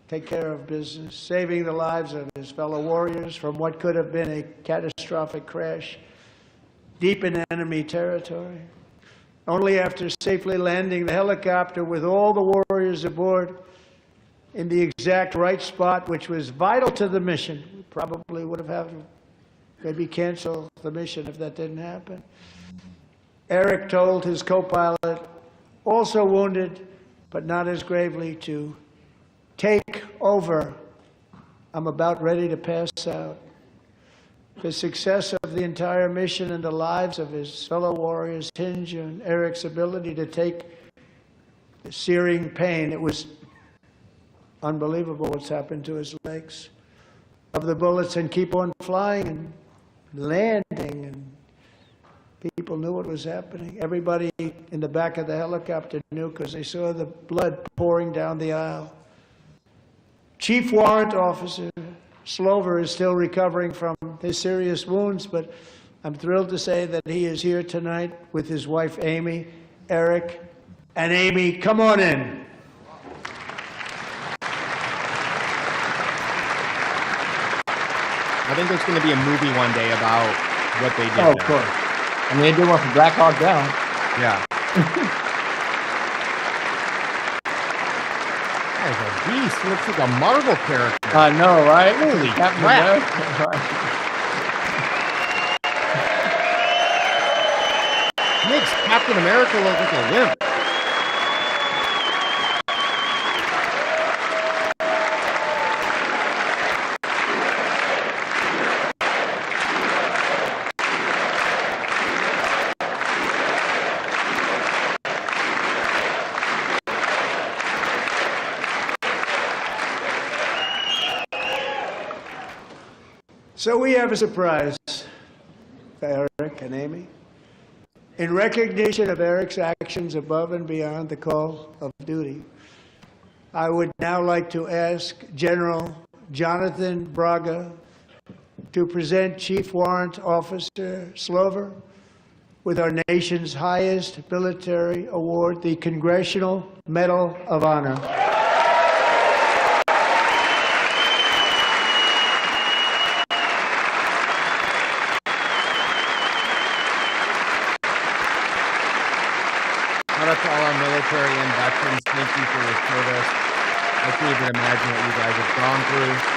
take care of business, saving the lives of his fellow warriors from what could have been a catastrophic crash deep in enemy territory. Only after safely landing the helicopter with all the warriors aboard in the exact right spot, which was vital to the mission. We probably would have had to maybe cancel the mission if that didn't happen. Eric told his co-pilot, also wounded, but not as gravely, to take over. I'm about ready to pass out. The success of the entire mission and the lives of his fellow warriors hinge on Eric's ability to take the searing pain. It was unbelievable what's happened to his legs of the bullets and keep on flying and landing, and people knew what was happening. Everybody in the back of the helicopter knew because they saw the blood pouring down the aisle. Chief Warrant Officer Slover is still recovering from his serious wounds, but I'm thrilled to say that he is here tonight with his wife Amy. Eric and Amy, come on in.
I think there's going to be a movie one day about what they did.
Oh, of course. I mean, they did one for Black Hawk Down.
Yeah. That is a beast. He looks like a Marvel character.
I know, right?
Holy
Captain
crap.
America. Right.
Makes Captain America look like a wimp.
So we have a surprise for Eric and Amy. In recognition of Eric's actions above and beyond the call of duty, I would now like to ask General Jonathan Braga to present Chief Warrant Officer Slover with our nation's highest military award, the Congressional Medal of Honor.
Shout out to all our military and veterans. Thank you for your service. I can't even imagine what you guys have gone through.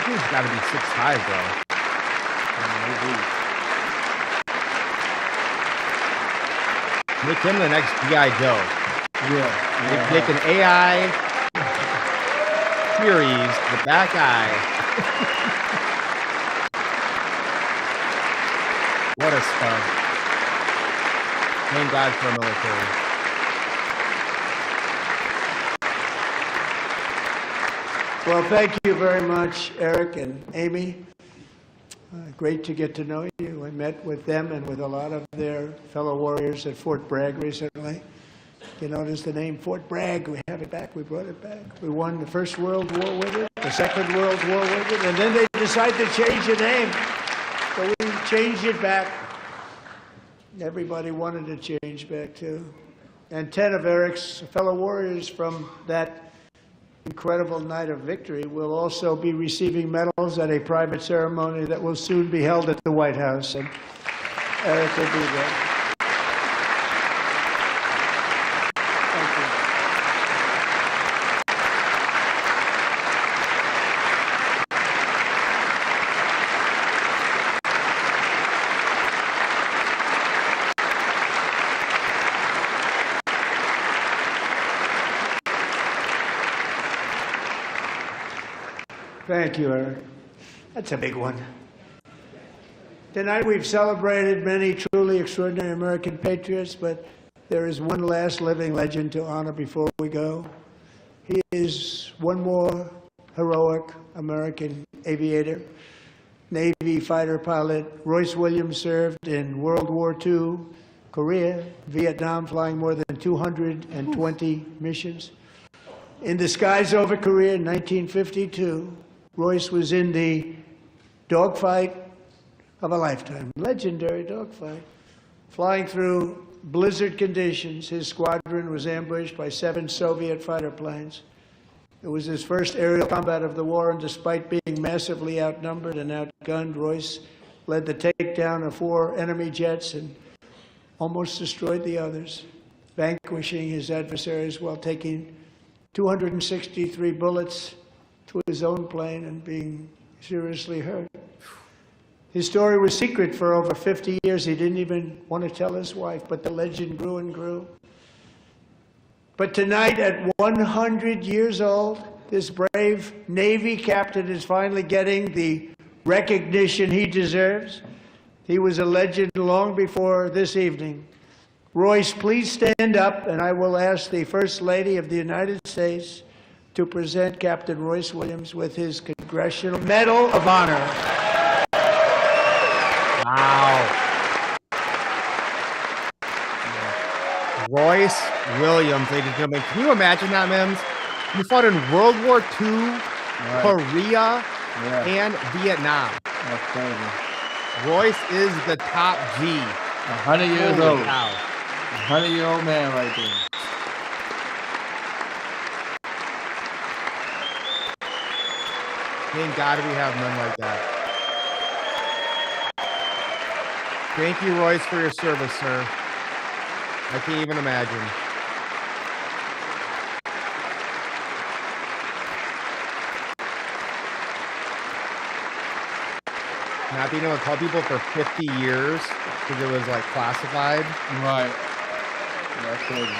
He's got to be 6'5", bro. Make him the next G.I. Joe.
Yeah.
Make an AI series with that guy. What a stud. Thank God for our military.
Well, thank you very much, Eric and Amy. Great to get to know you. I met with them and with a lot of their fellow warriors at Fort Bragg recently. You notice the name Fort Bragg. We have it back. We brought it back. We won the First World War with it, the Second World War with it, and then they decided to change the name. So we changed it back. Everybody wanted to change back, too. And 10 of Eric's fellow warriors from that incredible night of victory will also be receiving medals at a private ceremony that will soon be held at the White House. And Eric will be there. Thank you. Thank you, Eric. That's a big one. Tonight we've celebrated many truly extraordinary American patriots, but there is one last living legend to honor before we go. He is one more heroic American aviator, Navy fighter pilot. Royce Williams served in World War II, Korea, Vietnam, flying more than 220 missions. In the skies over Korea in 1952, Royce was in the dogfight of a lifetime, legendary dogfight. Flying through blizzard conditions, his squadron was ambushed by 7 Soviet fighter planes. It was his first aerial combat of the war, and despite being massively outnumbered and outgunned, Royce led the takedown of 4 enemy jets and almost destroyed the others, vanquishing his adversaries while taking 263 bullets to his own plane and being seriously hurt. His story was secret for over 50 years. He didn't even want to tell his wife, but the legend grew and grew. But tonight, at 100 years old, this brave Navy captain is finally getting the recognition he deserves. He was a legend long before this evening. Royce, please stand up, and I will ask the First Lady of the United States to present Captain Royce Williams with his Congressional Medal of Honor.
Wow. Royce Williams, ladies and gentlemen. Can you imagine that, Mims? He fought in World War II,
Right.
Korea,
Yeah.
and Vietnam.
That's crazy.
Royce is the top G.
100 years
Holy
old.
cow.
100-year-old man right there.
Thank God we have men like that. Thank you, Royce, for your service, sir. I can't even imagine. Not being able to call people for 50 years because it was like classified.
Right. That's crazy.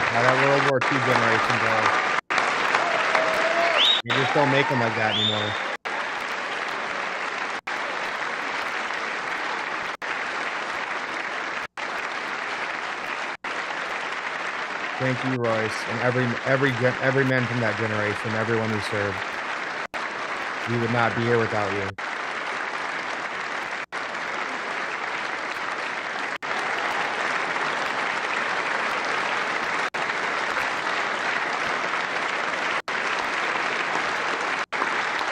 How that World War II generation goes. You just don't make them like that anymore. Thank you, Royce, and every man from that generation, everyone who served. We would not be here without you.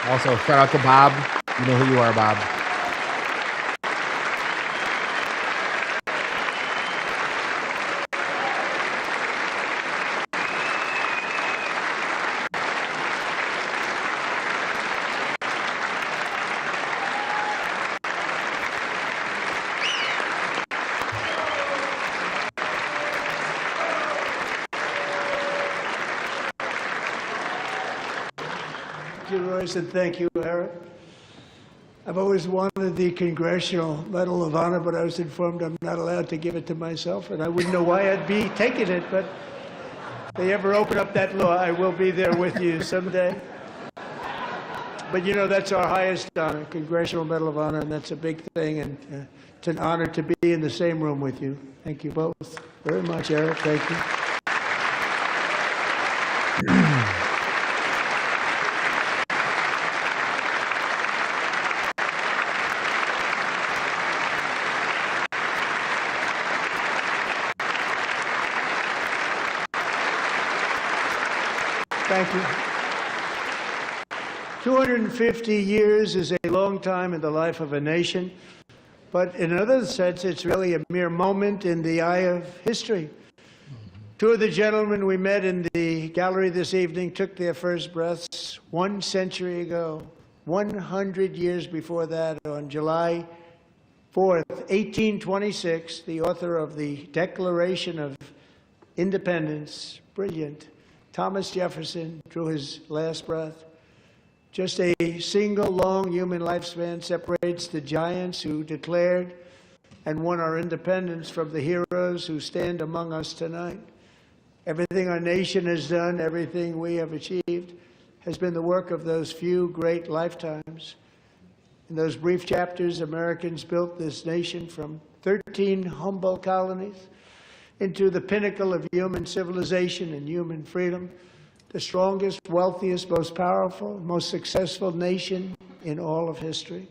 Also, shout out to Bob. You know who you are, Bob.
Thank you, Royce, and thank you, Eric. I've always wanted the Congressional Medal of Honor, but I was informed I'm not allowed to give it to myself, and I wouldn't know why I'd be taking it, but if they ever open up that law, I will be there with you someday. But you know, that's our highest honor, Congressional Medal of Honor, and that's a big thing, and it's an honor to be in the same room with you. Thank you both very much, Eric. Thank you. Thank you. 250 years is a long time in the life of a nation, but in another sense, it's really a mere moment in the eye of history. Two of the gentlemen we met in the gallery this evening took their first breaths 1 century ago, 100 years before that, on July 4th, 1826, the author of the Declaration of Independence, brilliant, Thomas Jefferson drew his last breath. Just a single long human lifespan separates the giants who declared and won our independence from the heroes who stand among us tonight. Everything our nation has done, everything we have achieved, has been the work of those few great lifetimes. In those brief chapters, Americans built this nation from 13 humble colonies into the pinnacle of human civilization and human freedom, the strongest, wealthiest, most powerful, most successful nation in all of history.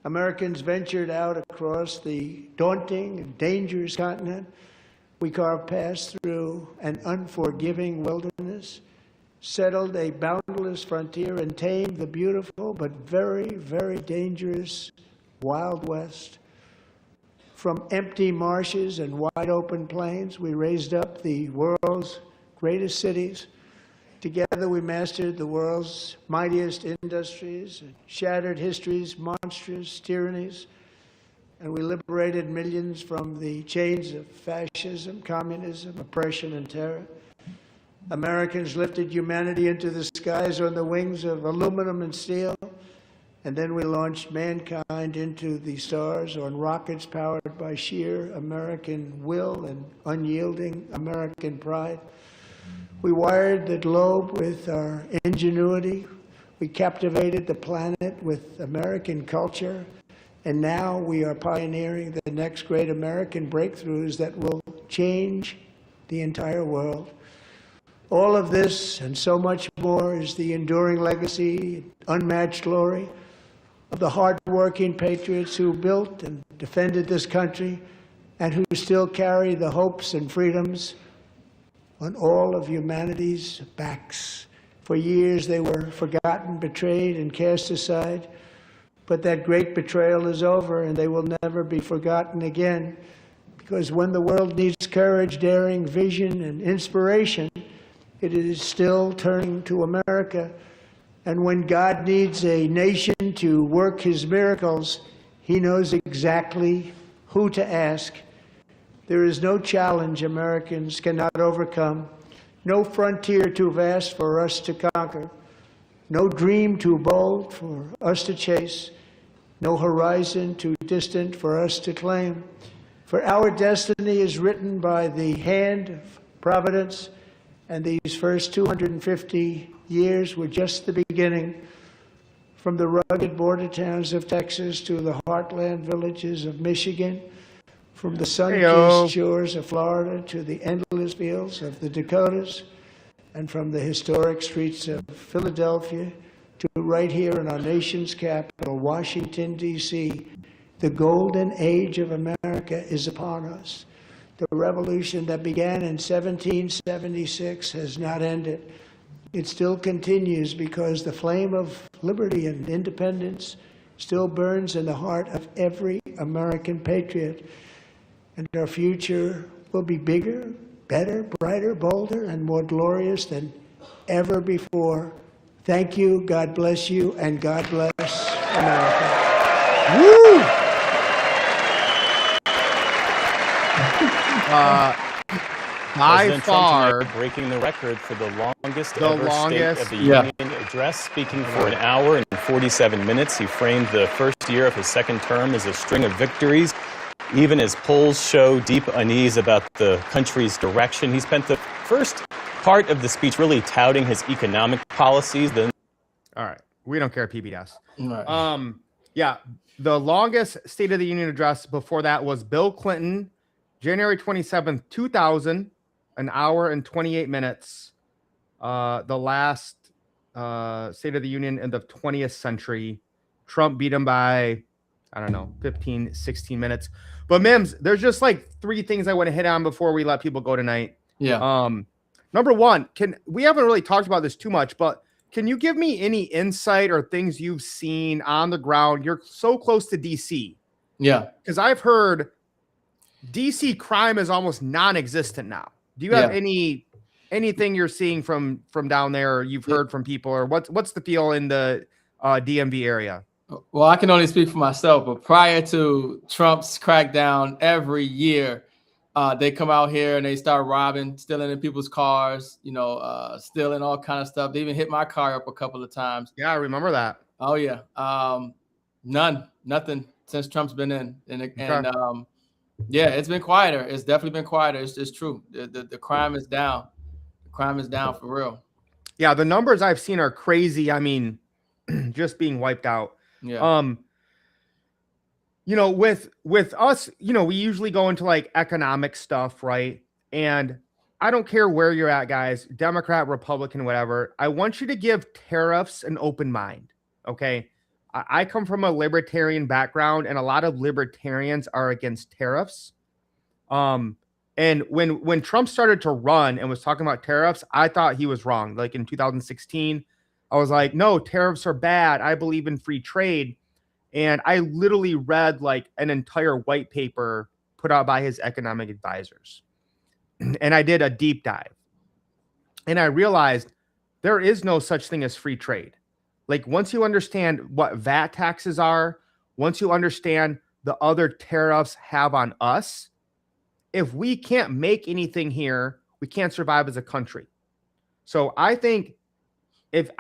Americans ventured out across the daunting and dangerous continent. We carved paths through an unforgiving wilderness, settled a boundless frontier, and tamed the beautiful but very, very dangerous Wild West. From empty marshes and wide open plains, we raised up the world's greatest cities. Together we mastered the world's mightiest industries, shattered history's monstrous tyrannies, and we liberated millions from the chains of fascism, communism, oppression, and terror. Americans lifted humanity into the skies on the wings of aluminum and steel, and then we launched mankind into the stars on rockets powered by sheer American will and unyielding American pride. We wired the globe with our ingenuity. We captivated the planet with American culture. And now we are pioneering the next great American breakthroughs that will change the entire world. All of this and so much more is the enduring legacy, unmatched glory of the hard-working patriots who built and defended this country and who still carry the hopes and freedoms on all of humanity's backs. For years they were forgotten, betrayed, and cast aside. But that great betrayal is over, and they will never be forgotten again. Because when the world needs courage, daring, vision, and inspiration, it is still turning to America. And when God needs a nation to work his miracles, he knows exactly who to ask. There is no challenge Americans cannot overcome, no frontier too vast for us to conquer, no dream too bold for us to chase, no horizon too distant for us to claim. For our destiny is written by the hand of providence, and these first 250 years were just the beginning. From the rugged border towns of Texas to the heartland villages of Michigan, from the sun-kissed shores of Florida to the endless fields of the Dakotas, and from the historic streets of Philadelphia to right here in our nation's capital, Washington, D.C., the golden age of America is upon us. The revolution that began in 1776 has not ended. It still continues because the flame of liberty and independence still burns in the heart of every American patriot. And our future will be bigger, better, brighter, bolder, and more glorious than ever before. Thank you, God bless you, and God bless America. Woo!
By far,
breaking the record for the longest State of the Union address, speaking for an hour and 47 minutes. He framed the first year of his second term as a string of victories, even as polls show deep unease about the country's direction. He spent the first part of the speech really touting his economic policies. Then,
all right, we don't care, PBS.
Right.
Yeah, the longest State of the Union address before that was Bill Clinton, January 27th, 2000, an hour and 28 minutes. The last State of the Union in the 20th century. Trump beat him by, I don't know, 15, 16 minutes. But Mims, there's just like three things I want to hit on before we let people go tonight.
Yeah.
Number one, we haven't really talked about this too much, but can you give me any insight or things you've seen on the ground? You're so close to DC.
Yeah.
Because I've heard DC crime is almost non-existent now. Do you have anything you're seeing from down there, or you've heard from people, or what's the feel in the DMV area?
Well, I can only speak for myself, but prior to Trump's crackdown, every year they come out here and they start robbing, stealing in people's cars, stealing all kind of stuff. They even hit my car up a couple of times.
Yeah, I remember that.
Oh yeah. Nothing since Trump's been in. And yeah, it's been quieter. It's definitely been quieter. It's true. The crime is down. The crime is down for real.
Yeah, the numbers I've seen are crazy. I mean, just being wiped out.
Yeah.
With us, we usually go into like economic stuff, right? And I don't care where you're at, guys, Democrat, Republican, whatever. I want you to give tariffs an open mind. Okay. I come from a libertarian background, and a lot of libertarians are against tariffs. And when Trump started to run and was talking about tariffs, I thought he was wrong. Like in 2016, I was like, no, tariffs are bad. I believe in free trade. And I literally read like an entire white paper put out by his economic advisors. And I did a deep dive. And I realized there is no such thing as free trade. Like once you understand what VAT taxes are, once you understand the other tariffs have on us, if we can't make anything here, we can't survive as a country. So I think if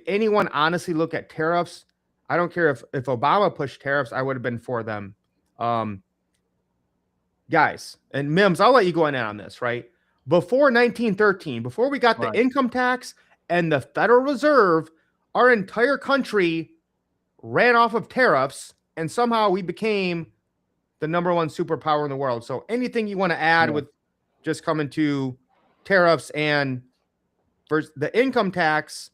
anyone honestly look at tariffs, I don't care if Obama pushed tariffs, I would have been for them. Guys, and Mims, I'll let you go in on this, right? Before 1913, before we got the income tax and the Federal Reserve, our entire country ran off of tariffs, and somehow we became the #1 superpower in the world. So anything you want to add with just coming to tariffs and versus the income tax?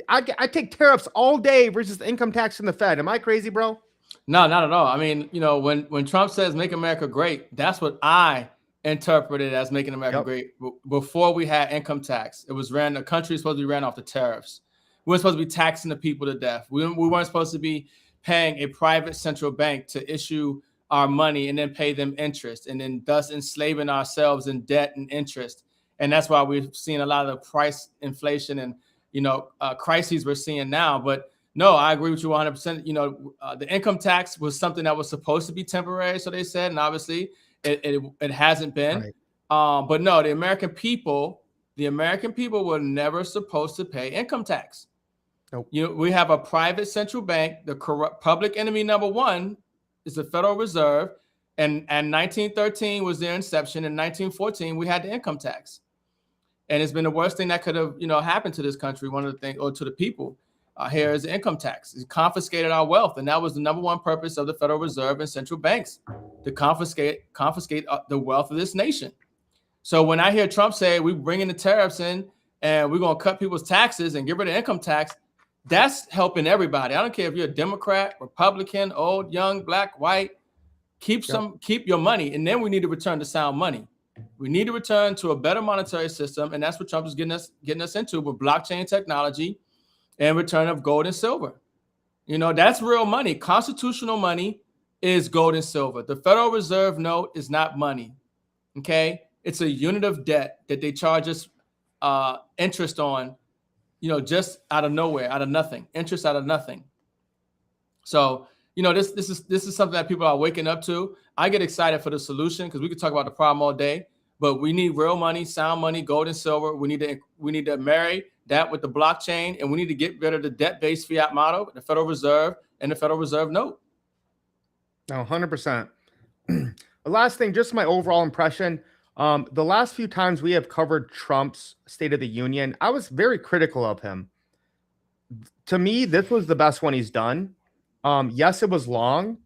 I take tariffs all day versus the income tax from the Fed. Am I crazy, bro?
No, not at all. I mean, when Trump says "Make America Great," that's what I interpreted as making America great. Before we had income tax, it was the country was supposed to be ran off the tariffs. We weren't supposed to be taxing the people to death. We weren't supposed to be paying a private central bank to issue our money and then pay them interest, and then thus enslaving ourselves in debt and interest. And that's why we've seen a lot of the price inflation and crises we're seeing now. But no, I agree with you 100%. The income tax was something that was supposed to be temporary, so they said, and obviously it hasn't been. Right. But no, the American people were never supposed to pay income tax. Nope. We have a private central bank. The public enemy #1 is the Federal Reserve, and 1913 was their inception. In 1914, we had the income tax, and it's been the worst thing that could have happened to this country. One of the things, or to the people, here is the income tax. It confiscated our wealth, and that was the #1 purpose of the Federal Reserve and central banks, to confiscate the wealth of this nation. So when I hear Trump say we're bringing the tariffs in and we're going to cut people's taxes and get rid of income tax, that's helping everybody. I don't care if you're a Democrat, Republican, old, young, black, white. Keep your money, and then we need to return to sound money. We need to return to a better monetary system, and that's what Trump is getting us into with blockchain technology and return of gold and silver. That's real money. Constitutional money is gold and silver. The Federal Reserve note is not money. Okay, it's a unit of debt that they charge us interest on. Just out of nowhere, out of nothing, interest out of nothing. So, this is something that people are waking up to. I get excited for the solution because we could talk about the problem all day, but we need real money, sound money, gold and silver. We need to marry that with the blockchain, and we need to get rid of the debt-based fiat model, the Federal Reserve, and the Federal Reserve note.
No, 100%. The last thing, just my overall impression. The last few times we have covered Trump's State of the Union, I was very critical of him. To me, this was the best one he's done. Yes, it was long,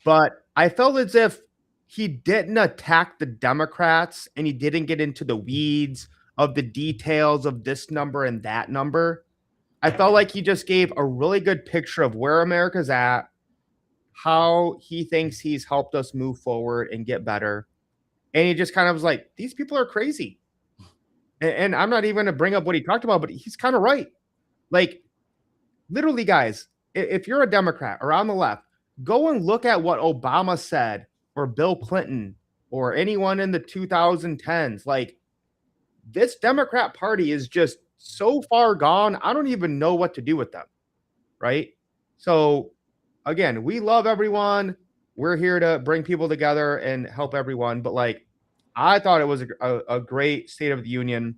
but I felt as if he didn't attack the Democrats and he didn't get into the weeds of the details of this number and that number. I felt like he just gave a really good picture of where America's at, how he thinks he's helped us move forward and get better. And he just kind of was like, these people are crazy. And I'm not even going to bring up what he talked about, but he's kind of right. Like, literally, guys, if you're a Democrat or on the left, go and look at what Obama said or Bill Clinton or anyone in the 2010s. Like, this Democrat Party is just so far gone. I don't even know what to do with them. Right? So, again, we love everyone. We're here to bring people together and help everyone. But like, I thought it was a great State of the Union.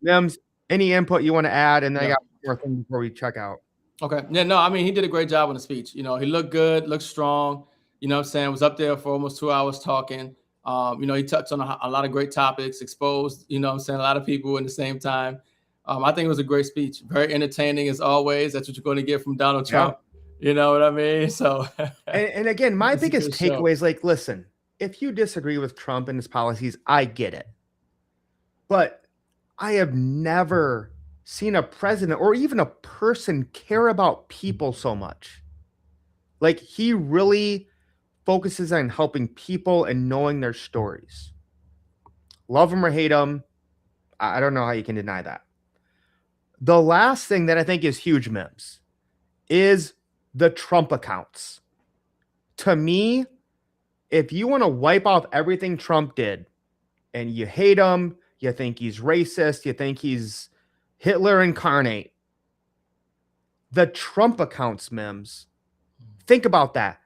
Mims, any input you want to add? And then I got one more thing before we check out.
Okay. Yeah, no, I mean, he did a great job on the speech. You know, he looked good, looked strong, you know what I'm saying? Was up there for almost 2 hours talking. You know, he touched on a lot of great topics, exposed, you know what I'm saying, a lot of people in the same time. I think it was a great speech. Very entertaining as always. That's what you're going to get from Donald Trump. You know what I mean? So,
and again, my biggest takeaway is like, listen, if you disagree with Trump and his policies, I get it. But I have never seen a president or even a person care about people so much. Like, he really focuses on helping people and knowing their stories. Love them or hate them, I don't know how you can deny that. The last thing that I think is huge, Mims, is the Trump accounts. To me, if you want to wipe off everything Trump did and you hate him, you think he's racist, you think he's Hitler incarnate, the Trump accounts, Mims, think about that.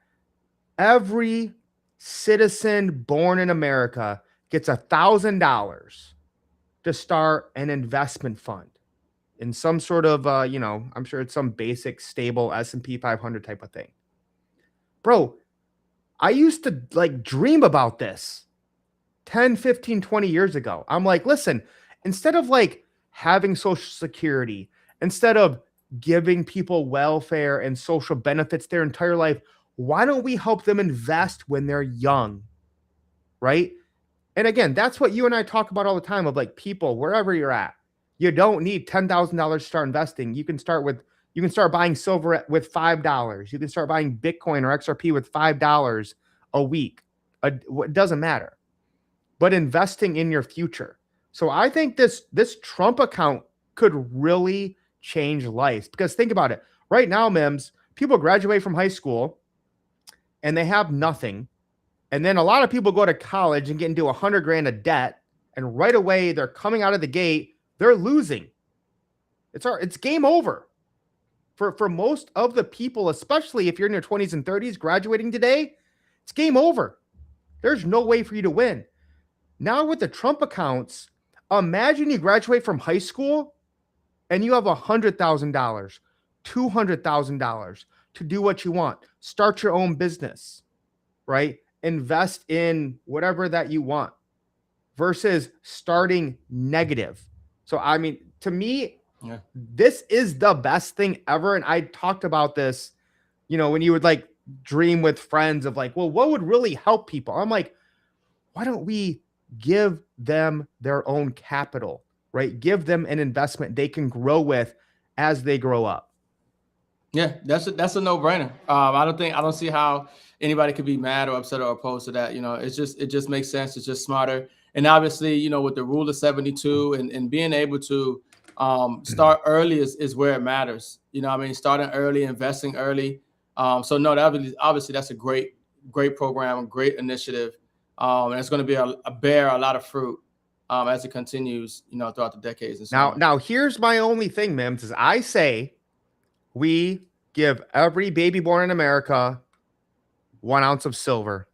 Every citizen born in America gets $1,000 to start an investment fund in some sort of, I'm sure it's some basic, stable S&P 500 type of thing. Bro, I used to like dream about this 10, 15, 20 years ago. I'm like, listen, instead of like having Social Security, instead of giving people welfare and social benefits their entire life, why don't we help them invest when they're young? Right? And again, that's what you and I talk about all the time of like people, wherever you're at, you don't need $10,000 to start investing. You can start buying silver with $5. You can start buying Bitcoin or XRP with $5 a week. It doesn't matter. But investing in your future. So I think this Trump account could really change lives, because think about it. Right now, Mims, people graduate from high school and they have nothing. And then a lot of people go to college and get into $100,000 of debt. And right away they're coming out of the gate, they're losing. It's game over. For most of the people, especially if you're in your 20s and 30s graduating today, it's game over. There's no way for you to win. Now with the Trump accounts, imagine you graduate from high school and you have $100,000, $200,000 to do what you want. Start your own business, right? Invest in whatever that you want versus starting negative. So, I mean, to me, this is the best thing ever. And I talked about this, when you would like dream with friends of like, well, what would really help people? I'm like, why don't we give them their own capital, right? Give them an investment they can grow with as they grow up.
Yeah, that's a no-brainer. I don't see how anybody could be mad or upset or opposed to that. It just makes sense. It's just smarter. And obviously, with the rule of 72 and being able to start early is where it matters. Starting early, investing early. So no, obviously that's a great program, a great initiative. And it's going to be bear a lot of fruit as it continues, throughout the decades. And so
now here's my only thing, Mims, is I say we give every baby born in America 1 ounce of silver.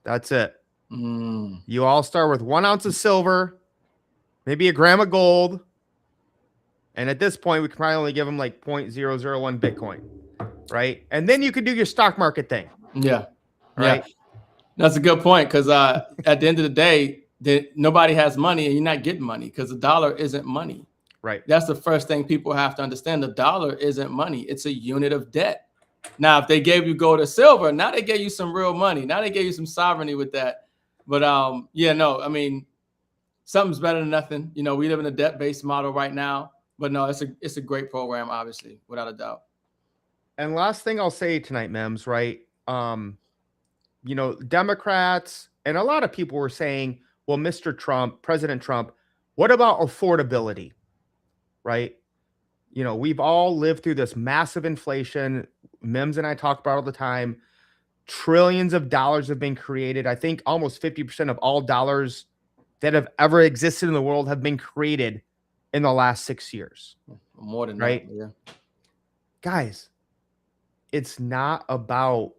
That's it. You all start with 1 ounce of silver, maybe a gram of gold. And at this point, we can probably only give them like 0.001 Bitcoin, right? And then you could do your stock market thing.
Yeah.
Right.
Yeah. That's a good point, because at the end of the day, nobody has money and you're not getting money because the dollar isn't money.
Right.
That's the first thing people have to understand. The dollar isn't money. It's a unit of debt. Now, if they gave you gold or silver, now they gave you some real money. Now they gave you some sovereignty with that. But something's better than nothing. We live in a debt-based model right now. But no, it's a great program, obviously, without a doubt.
And last thing I'll say tonight, Mims, right? Democrats and a lot of people were saying, well, Mr. Trump, President Trump, what about affordability? Right? We've all lived through this massive inflation. Mims and I talk about all the time. Trillions of dollars have been created. I think almost 50% of all dollars that have ever existed in the world have been created in the last 6 years.
More than
right?
that, yeah.
Guys, it's not about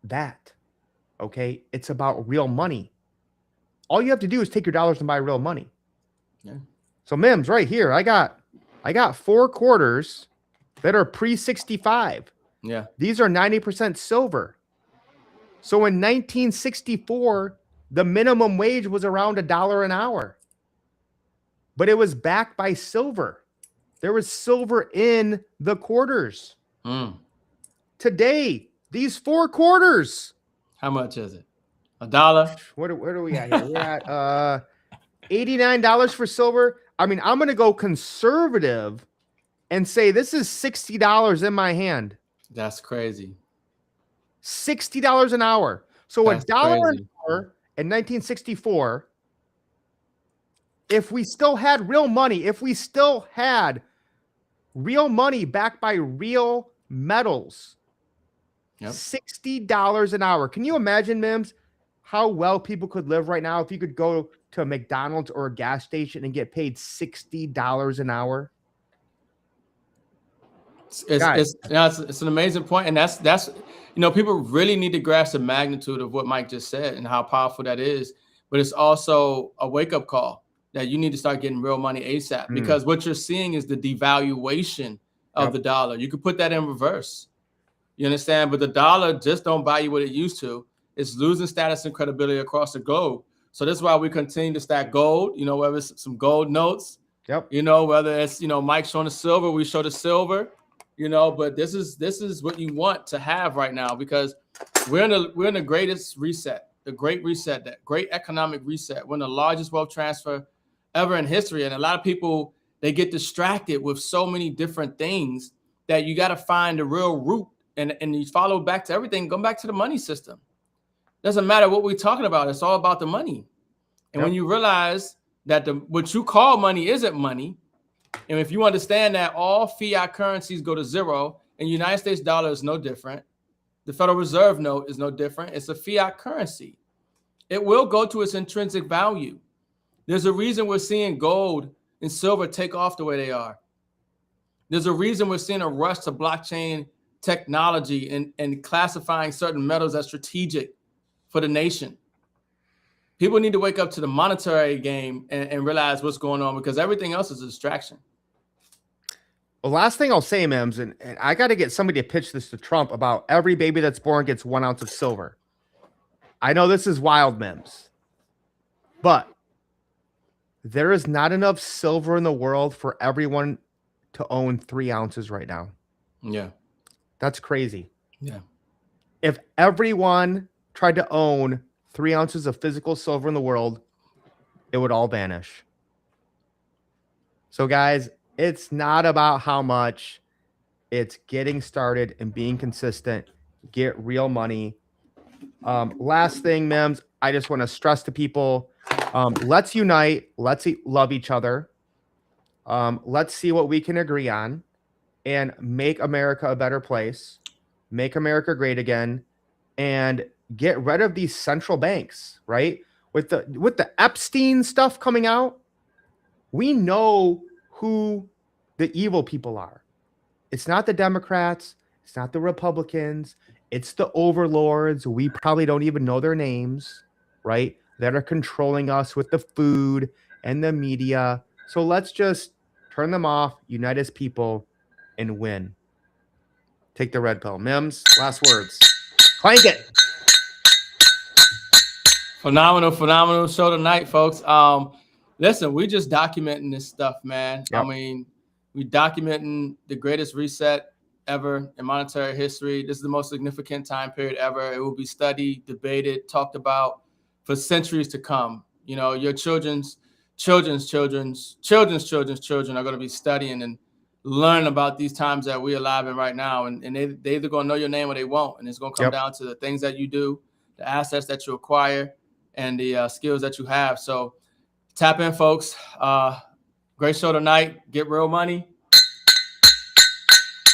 that. Okay. It's about real money. All you have to do is take your dollars and buy real money.
Yeah.
So Mims, right here, I got 4 quarters that are pre-65.
Yeah.
These are 90% silver. So in 1964, the minimum wage was around $1 an hour. But it was backed by silver. There was silver in the quarters. Today, these 4 quarters.
How much is it? $1?
Where do we at here? We're at $89 for silver. I mean, I'm going to go conservative and say this is $60 in my hand.
That's crazy.
$60 an hour. So
That's
$1 an
crazy.
hour in 1964. If we still had real money, backed by real metals, $60 an hour. Can you imagine, Mims, how well people could live right now if you could go to a McDonald's or a gas station and get paid $60 an hour?
It's an amazing point, and that's people really need to grasp the magnitude of what Mike just said and how powerful that is. But it's also a wake up call that you need to start getting real money ASAP, because what you're seeing is the devaluation of the dollar. You could put that in reverse. You understand? But the dollar just don't buy you what it used to. It's losing status and credibility across the globe. So that's why we continue to stack gold, whether it's some gold notes, whether it's, Mike showing the silver, we show the silver, but this is what you want to have right now, because we're in the greatest reset, the great reset, that great economic reset. We're in the largest wealth transfer ever in history. And a lot of people, they get distracted with so many different things that you got to find the real root, and you follow back to everything, go back to the money system. Doesn't matter what we're talking about. It's all about the money. And when you realize that what you call money isn't money, and if you understand that all fiat currencies go to zero, and United States dollar is no different, the Federal Reserve note is no different. It's a fiat currency. It will go to its intrinsic value. There's a reason we're seeing gold and silver take off the way they are. There's a reason we're seeing a rush to blockchain technology and classifying certain metals as strategic for the nation. People need to wake up to the monetary game and realize what's going on, because everything else is a distraction.
Well, last thing I'll say, Mims, and I got to get somebody to pitch this to Trump about every baby that's born gets 1 ounce of silver. I know this is wild, Mims, but there is not enough silver in the world for everyone to own 3 ounces right now.
Yeah.
That's crazy.
Yeah.
If everyone tried to own 3 ounces of physical silver in the world, it would all vanish. So, guys, it's not about how much. It's getting started and being consistent. Get real money. Last thing, Mims, I just want to stress to people, let's unite. Let's love each other. Let's see what we can agree on and make America a better place. Make America great again. And get rid of these central banks, right? With the Epstein stuff coming out, we know who the evil people are. It's not the Democrats. It's not the Republicans. It's the overlords. We probably don't even know their names, right? That are controlling us with the food and the media. So let's just turn them off, unite as people, and win. Take the red pill. Mims, last words. Clank it.
Phenomenal show tonight, folks. Listen, we just documenting this stuff, man.
Yep.
I mean, we documenting the greatest reset ever in monetary history. This is the most significant time period ever. It will be studied, debated, talked about for centuries to come. Your children's children are going to be studying and learn about these times that we're alive in right now. And they either going to know your name or they won't. And it's going to come down to the things that you do, the assets that you acquire, and the skills that you have. So tap in, folks. Great show tonight. Get real money.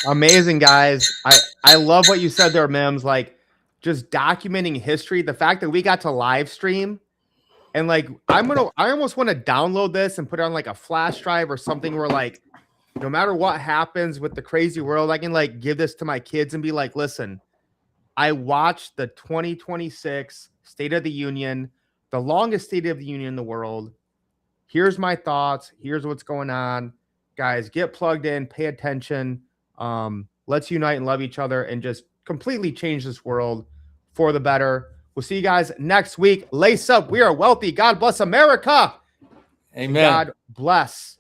Amazing, guys. I love what you said there, Mims. Like, just documenting history. The fact that we got to live stream, and like, I almost want to download this and put it on like a flash drive or something where, like, no matter what happens with the crazy world, I can like give this to my kids and be like, listen, I watched the 2026 State of the Union, the longest State of the Union in the world. Here's my thoughts. Here's what's going on. Guys, get plugged in, pay attention. Let's unite and love each other and just completely change this world for the better. We'll see you guys next week. Lace up. We are wealthy. God bless America.
Amen.
God bless